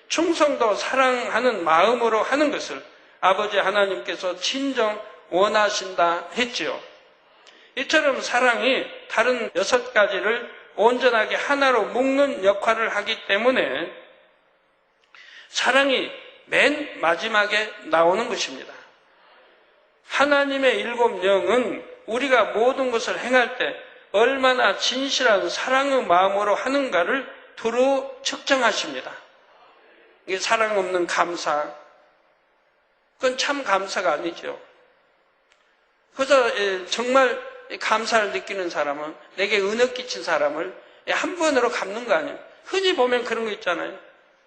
충성도 사랑하는 마음으로 하는 것을 아버지 하나님께서 진정 원하신다 했지요. 이처럼 사랑이 다른 6가지를 온전하게 하나로 묶는 역할을 하기 때문에 사랑이 맨 마지막에 나오는 것입니다. 하나님의 7영은 우리가 모든 것을 행할 때 얼마나 진실한 사랑의 마음으로 하는가를 두루 측정하십니다. 이게 사랑 없는 감사, 그건 참 감사가 아니죠. 그래서 정말 감사를 느끼는 사람은 내게 은혜 끼친 사람을 한 번으로 갚는 거 아니에요. 흔히 보면 그런 거 있잖아요.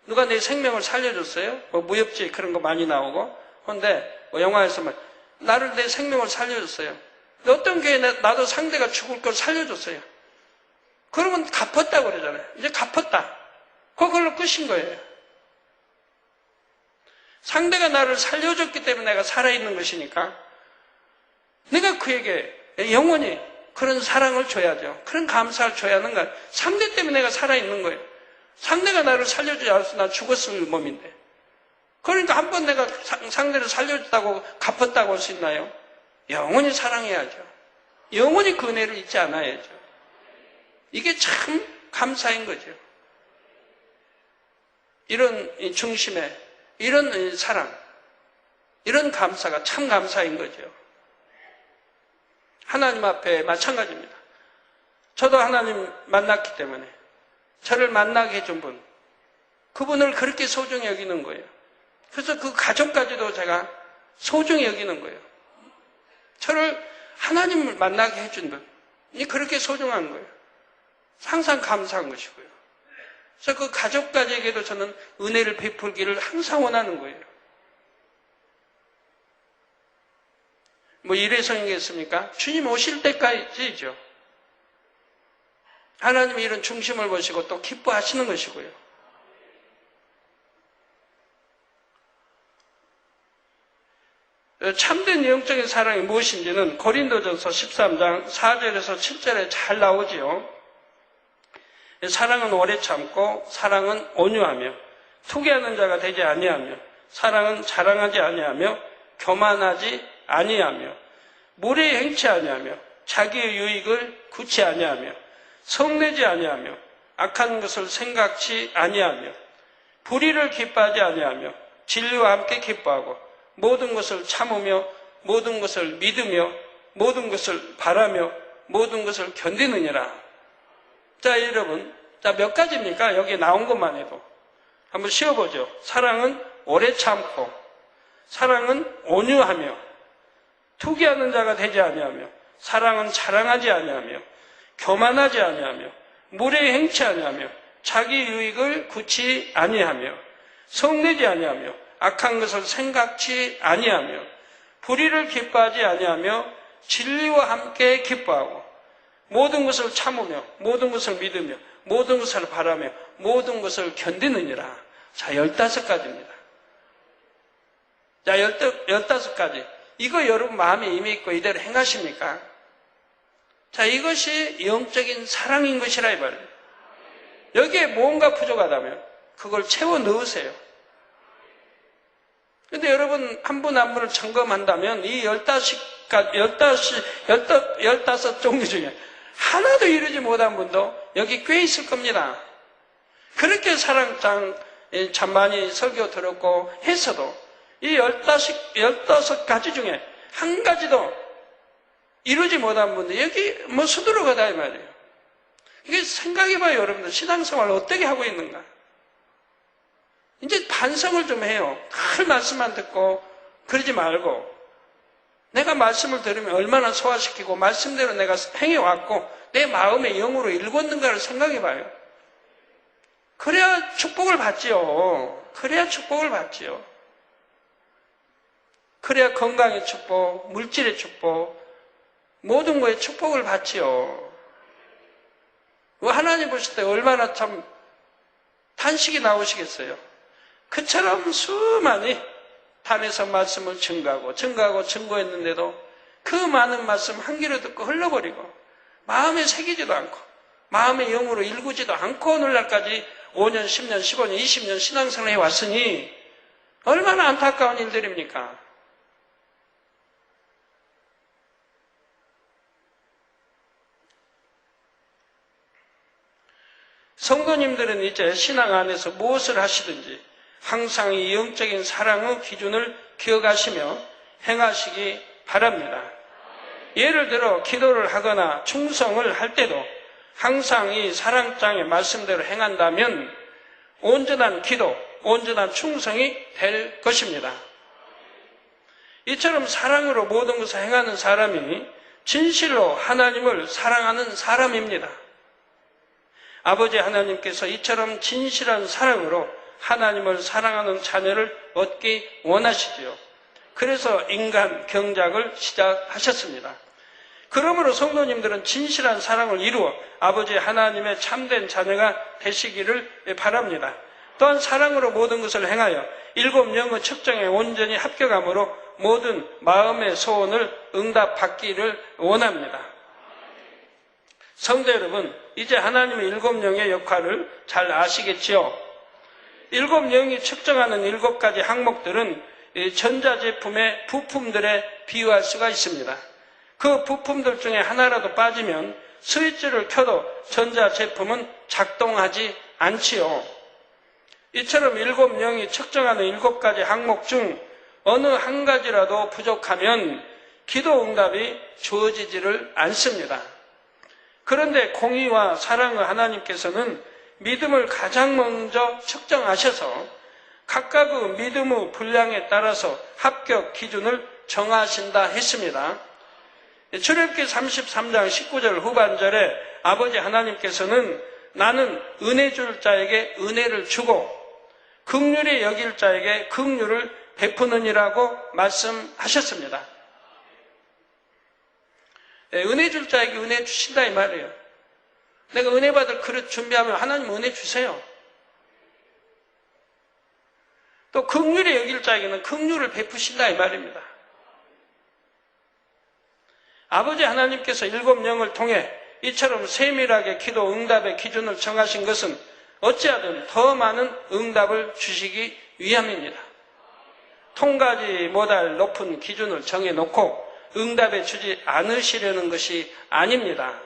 누가 내 생명을 살려줬어요? 무협지 그런 거 많이 나오고. 그런데 영화에서 나를 내 생명을 살려줬어요. 어떤 교회에 나도 상대가 죽을 걸 살려줬어요. 그러면 갚았다고 그러잖아요. 이제 갚았다. 그걸로 끝인 거예요. 상대가 나를 살려줬기 때문에 내가 살아있는 것이니까 내가 그에게 영원히 그런 사랑을 줘야죠. 그런 감사를 줘야 하는 거예요. 상대 때문에 내가 살아있는 거예요. 상대가 나를 살려주지 않았으면 나 죽었을 몸인데. 그러니까 한 번 내가 상대를 살려줬다고 갚았다고 할 수 있나요? 영원히 사랑해야죠. 영원히 그 은혜를 잊지 않아야죠. 이게 참 감사인 거죠. 이런 중심에 이런 사랑, 이런 감사가 참 감사인 거죠. 하나님 앞에 마찬가지입니다. 저도 하나님 만났기 때문에 저를 만나게 해준 분, 그분을 그렇게 소중히 여기는 거예요. 그래서 그 가족까지도 제가 소중히 여기는 거예요. 저를 하나님을 만나게 해준 분이 그렇게 소중한 거예요. 항상 감사한 것이고요. 그래서 그 가족까지에게도 저는 은혜를 베풀기를 항상 원하는 거예요. 이래서이겠습니까? 주님 오실 때까지죠. 하나님이 이런 중심을 보시고 또 기뻐하시는 것이고요. 참된 영적인 사랑이 무엇인지는 고린도전서 13장 4절에서 7절에 잘 나오지요. 사랑은 오래 참고 사랑은 온유하며 투기하는 자가 되지 아니하며 사랑은 자랑하지 아니하며 교만하지 아니하며 무례히 행치 아니하며 자기의 유익을 구치 아니하며 성내지 아니하며 악한 것을 생각치 아니하며 불의를 기뻐하지 아니하며 진리와 함께 기뻐하고 모든 것을 참으며 모든 것을 믿으며 모든 것을 바라며 모든 것을 견디느니라. 자, 여러분, 자, 몇 가지입니까? 여기 나온 것만 해도 한번 쉬어보죠. 사랑은 오래 참고, 사랑은 온유하며, 투기하는 자가 되지 아니하며, 사랑은 자랑하지 아니하며, 교만하지 아니하며, 무례히 행치 아니하며, 자기 유익을 굳이 아니하며, 성내지 아니하며, 악한 것을 생각지 아니하며, 불의를 기뻐하지 아니하며, 진리와 함께 기뻐하고, 모든 것을 참으며, 모든 것을 믿으며, 모든 것을 바라며, 모든 것을 견디느니라. 자, 15가지입니다. 자, 15가지. 이거 여러분 마음에 이미 있고 이대로 행하십니까? 자, 이것이 영적인 사랑인 것이라 이 말이에요. 여기에 뭔가 부족하다면 그걸 채워 넣으세요. 근데 여러분 한 분 한 분을 점검한다면 이 15 종류 중에 하나도 이루지 못한 분도 여기 꽤 있을 겁니다. 그렇게 사랑장 참 많이 설교 들었고 했어도 이 15가지 중에 한 가지도 이루지 못한 분들 여기 뭐 수두룩하다 이 말이에요. 이게 생각해봐요. 여러분들 신앙생활을 어떻게 하고 있는가. 이제 반성을 좀 해요. 늘 말씀만 듣고 그러지 말고 내가 말씀을 들으면 얼마나 소화시키고 말씀대로 내가 행해왔고 내 마음의 영으로 읽었는가를 생각해봐요. 그래야 축복을 받지요. 그래야 축복을 받지요. 그래야 건강의 축복, 물질의 축복, 모든 거에 축복을 받지요. 하나님 보실 때 얼마나 참 탄식이 나오시겠어요. 그처럼 수많이 단에서 말씀을 증거하고 증거했는데도 그 많은 말씀 한 귀로 듣고 흘러버리고 마음에 새기지도 않고 마음의 영으로 일구지도 않고 오늘날까지 5년, 10년, 15년, 20년 신앙생활을 해왔으니 얼마나 안타까운 일들입니까? 성도님들은 이제 신앙 안에서 무엇을 하시든지 항상 이 영적인 사랑의 기준을 기억하시며 행하시기 바랍니다. 예를 들어 기도를 하거나 충성을 할 때도 항상 이 사랑장의 말씀대로 행한다면 온전한 기도, 온전한 충성이 될 것입니다. 이처럼 사랑으로 모든 것을 행하는 사람이 진실로 하나님을 사랑하는 사람입니다. 아버지 하나님께서 이처럼 진실한 사랑으로 하나님을 사랑하는 자녀를 얻기 원하시지요. 그래서 인간 경작을 시작하셨습니다. 그러므로 성도님들은 진실한 사랑을 이루어 아버지 하나님의 참된 자녀가 되시기를 바랍니다. 또한 사랑으로 모든 것을 행하여 7영의 측정에 온전히 합격함으로 모든 마음의 소원을 응답받기를 원합니다. 성도 여러분, 이제 하나님의 7영의 역할을 잘 아시겠지요? 7영이 측정하는 7가지 항목들은 전자제품의 부품들에 비유할 수가 있습니다. 그 부품들 중에 하나라도 빠지면 스위치를 켜도 전자제품은 작동하지 않지요. 이처럼 7영이 측정하는 7가지 항목 중 어느 한 가지라도 부족하면 기도 응답이 주어지지를 않습니다. 그런데 공의와 사랑의 하나님께서는 믿음을 가장 먼저 측정하셔서 각각의 믿음의 분량에 따라서 합격 기준을 정하신다 했습니다. 출애굽기 33장 19절 후반절에 아버지 하나님께서는 나는 은혜 줄 자에게 은혜를 주고 긍휼히 여길 자에게 긍휼을 베푸느니라고 말씀하셨습니다. 은혜 줄 자에게 은혜 주신다 이 말이에요. 내가 은혜 받을 그릇 준비하면 하나님 은혜 주세요. 또 긍휼히 여길 자에게는 긍휼을 베푸신다 이 말입니다. 아버지 하나님께서 7영을 통해 이처럼 세밀하게 기도 응답의 기준을 정하신 것은 어찌하든 더 많은 응답을 주시기 위함입니다. 통과하지 못할 높은 기준을 정해놓고 응답해 주지 않으시려는 것이 아닙니다.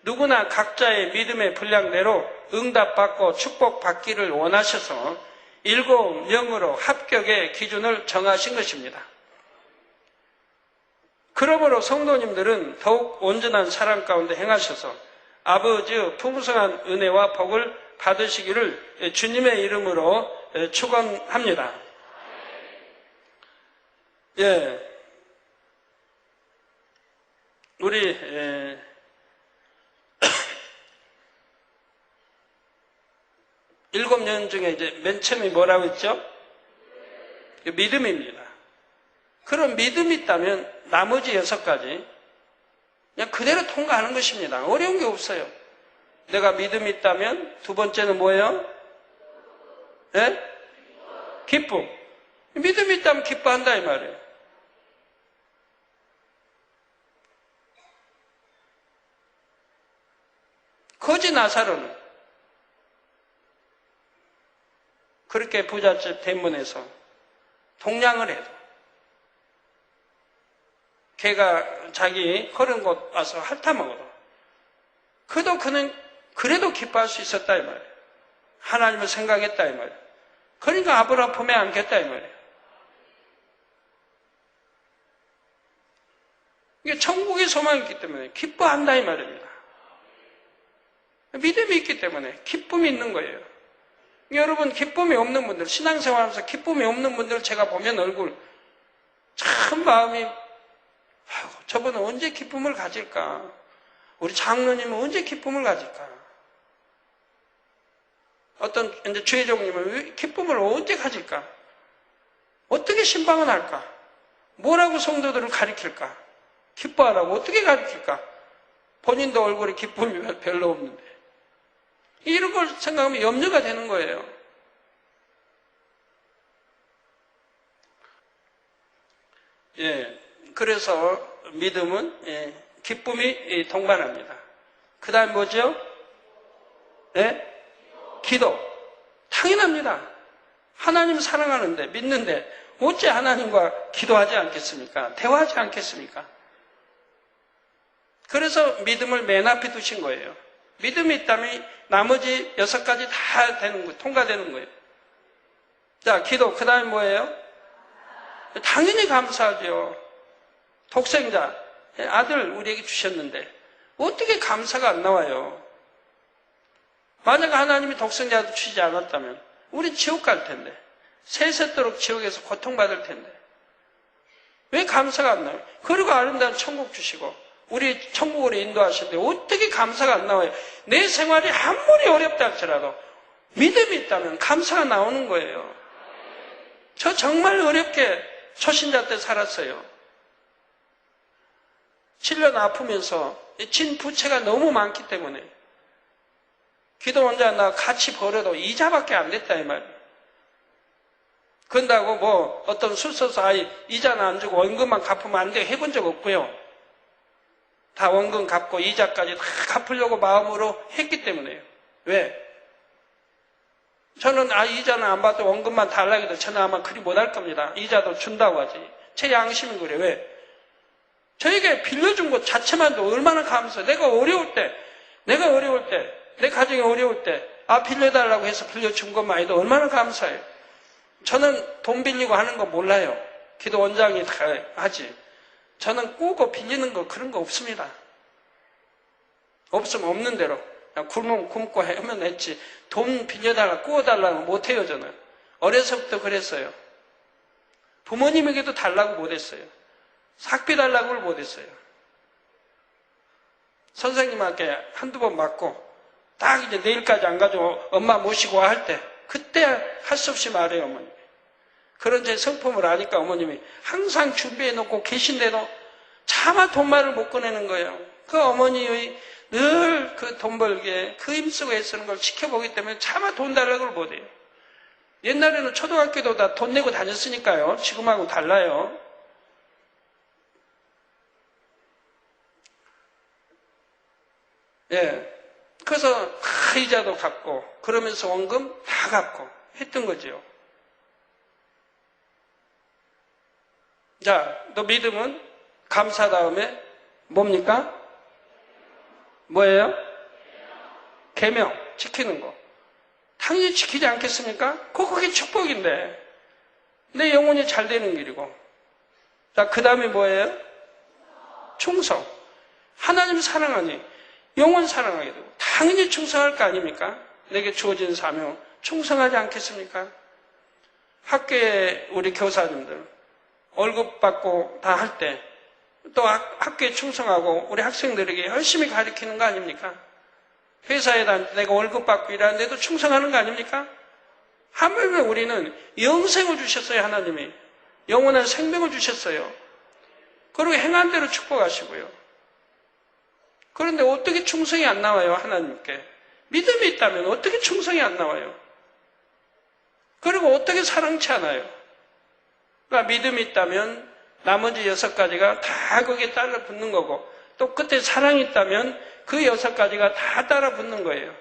누구나 각자의 믿음의 분량대로 응답받고 축복받기를 원하셔서 7영으로 합격의 기준을 정하신 것입니다. 그러므로 성도님들은 더욱 온전한 사랑 가운데 행하셔서 아버지의 풍성한 은혜와 복을 받으시기를 주님의 이름으로 축원합니다. 예, 우리 일곱 년 중에 이제 맨 처음이 뭐라고 했죠? 믿음입니다. 그런 믿음이 있다면 나머지 6가지 그냥 그대로 통과하는 것입니다. 어려운 게 없어요. 내가 믿음이 있다면 두 번째는 뭐예요? 예? 기쁨. 믿음이 있다면 기뻐한다 이 말이에요. 거지 나사로는 그렇게 부잣집 대문에서 동냥을 해도 걔가 자기 흐른 곳 와서 핥아먹어도 그는 그래도 기뻐할 수 있었다 이 말이에요. 하나님을 생각했다 이 말이에요. 그러니까 아브라함 품에 안겼다 이 말이에요. 이게 천국의 소망이 있기 때문에 기뻐한다 이 말입니다. 믿음이 있기 때문에 기쁨이 있는 거예요. 여러분 기쁨이 없는 분들, 신앙생활하면서 기쁨이 없는 분들 제가 보면 얼굴 참 마음이 저분은 언제 기쁨을 가질까? 우리 장로님은 언제 기쁨을 가질까? 어떤 이제 주회장님은 기쁨을 언제 가질까? 어떻게 신방을 할까? 뭐라고 성도들을 가르칠까? 기뻐하라고 어떻게 가르칠까? 본인도 얼굴에 기쁨이 별로 없는데 이런 걸 생각하면 염려가 되는 거예요. 예, 그래서 믿음은 기쁨이 동반합니다. 그 다음 뭐죠? 예? 기도. 당연합니다. 하나님 사랑하는데 믿는데 어째 하나님과 기도하지 않겠습니까? 대화하지 않겠습니까? 그래서 믿음을 맨 앞에 두신 거예요. 믿음이 있다면 나머지 6가지 다 되는 거예요. 통과되는 거예요. 자, 기도. 그 다음에 뭐예요? 당연히 감사하죠. 독생자, 아들 우리에게 주셨는데 어떻게 감사가 안 나와요? 만약 하나님이 독생자도 주지 않았다면 우린 지옥 갈 텐데 세세토록 지옥에서 고통받을 텐데 왜 감사가 안 나와요? 그리고 아름다운 천국 주시고 우리 천국으로 인도하시는데 어떻게 감사가 안 나와요? 내 생활이 아무리 어렵다 할지라도 믿음이 있다면 감사가 나오는 거예요. 저 정말 어렵게 초신자 때 살았어요. 7년 아프면서 진 부채가 너무 많기 때문에 기도 혼자 나 같이 벌어도 이자밖에 안 됐다 이 말이에요. 그런다고 뭐 어떤 술 써서 이자는 안 주고 원금만 갚으면 안 돼 해본 적 없고요. 다 원금 갚고 이자까지 다 갚으려고 마음으로 했기 때문에요. 왜? 저는 이자는 안 받도 원금만 달라고 해도 저는 아마 그리 못할 겁니다. 이자도 준다고 하지. 제 양심이 그래. 왜? 저에게 빌려준 것 자체만도 얼마나 감사해. 내가 어려울 때, 내 가정이 어려울 때 빌려달라고 해서 빌려준 것만 해도 얼마나 감사해요. 저는 돈 빌리고 하는 거 몰라요. 기도 원장이 다 하지. 저는 꾸고 빌리는 거 그런 거 없습니다. 없으면 없는 대로 그냥 굶으면 굶고 하면 했지. 돈 빌려달라 꾸어달라고 못해요. 저는 어려서부터 그랬어요. 부모님에게도 달라고 못했어요. 삭비 달라고를 못했어요. 선생님한테 한두 번 맞고 딱 이제 내일까지 안 가지고 엄마 모시고 할 때 그때 할 수 없이 말해요. 어머니. 그런 제 성품을 아니까 어머님이 항상 준비해놓고 계신데도 차마 돈말을 못 꺼내는 거예요. 그 어머니의 늘 그 돈 벌게 그 힘쓰고 애쓰는 걸 지켜보기 때문에 차마 돈 달라고를 못해요. 옛날에는 초등학교도 다 돈 내고 다녔으니까요. 지금하고 달라요. 예. 그래서 다 이자도 갚고 그러면서 원금 다 갚고 했던 거죠. 자, 또 믿음은 감사 다음에 뭡니까? 뭐예요? 계명, 지키는 거. 당연히 지키지 않겠습니까? 그게 축복인데 내 영혼이 잘 되는 길이고. 자, 그 다음에 뭐예요? 충성. 하나님 사랑하니 영원 사랑하게 되고 당연히 충성할 거 아닙니까? 내게 주어진 사명 충성하지 않겠습니까? 학교에 우리 교사님들 월급 받고 다 할 때 또 학교에 충성하고 우리 학생들에게 열심히 가르치는 거 아닙니까? 회사에 내가 월급 받고 일하는데도 충성하는 거 아닙니까? 하물며 우리는 영생을 주셨어요. 하나님이 영원한 생명을 주셨어요. 그리고 행한 대로 축복하시고요. 그런데 어떻게 충성이 안 나와요? 하나님께 믿음이 있다면 어떻게 충성이 안 나와요? 그리고 어떻게 사랑치 않아요? 그러니까 믿음이 있다면 나머지 6가지가 다 거기에 따라 붙는 거고 또 끝에 사랑이 있다면 그 6가지가 다 따라 붙는 거예요.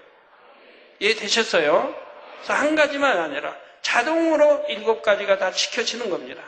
이해되셨어요? 그래서 한 가지만 아니라 자동으로 7가지가 다 지켜지는 겁니다.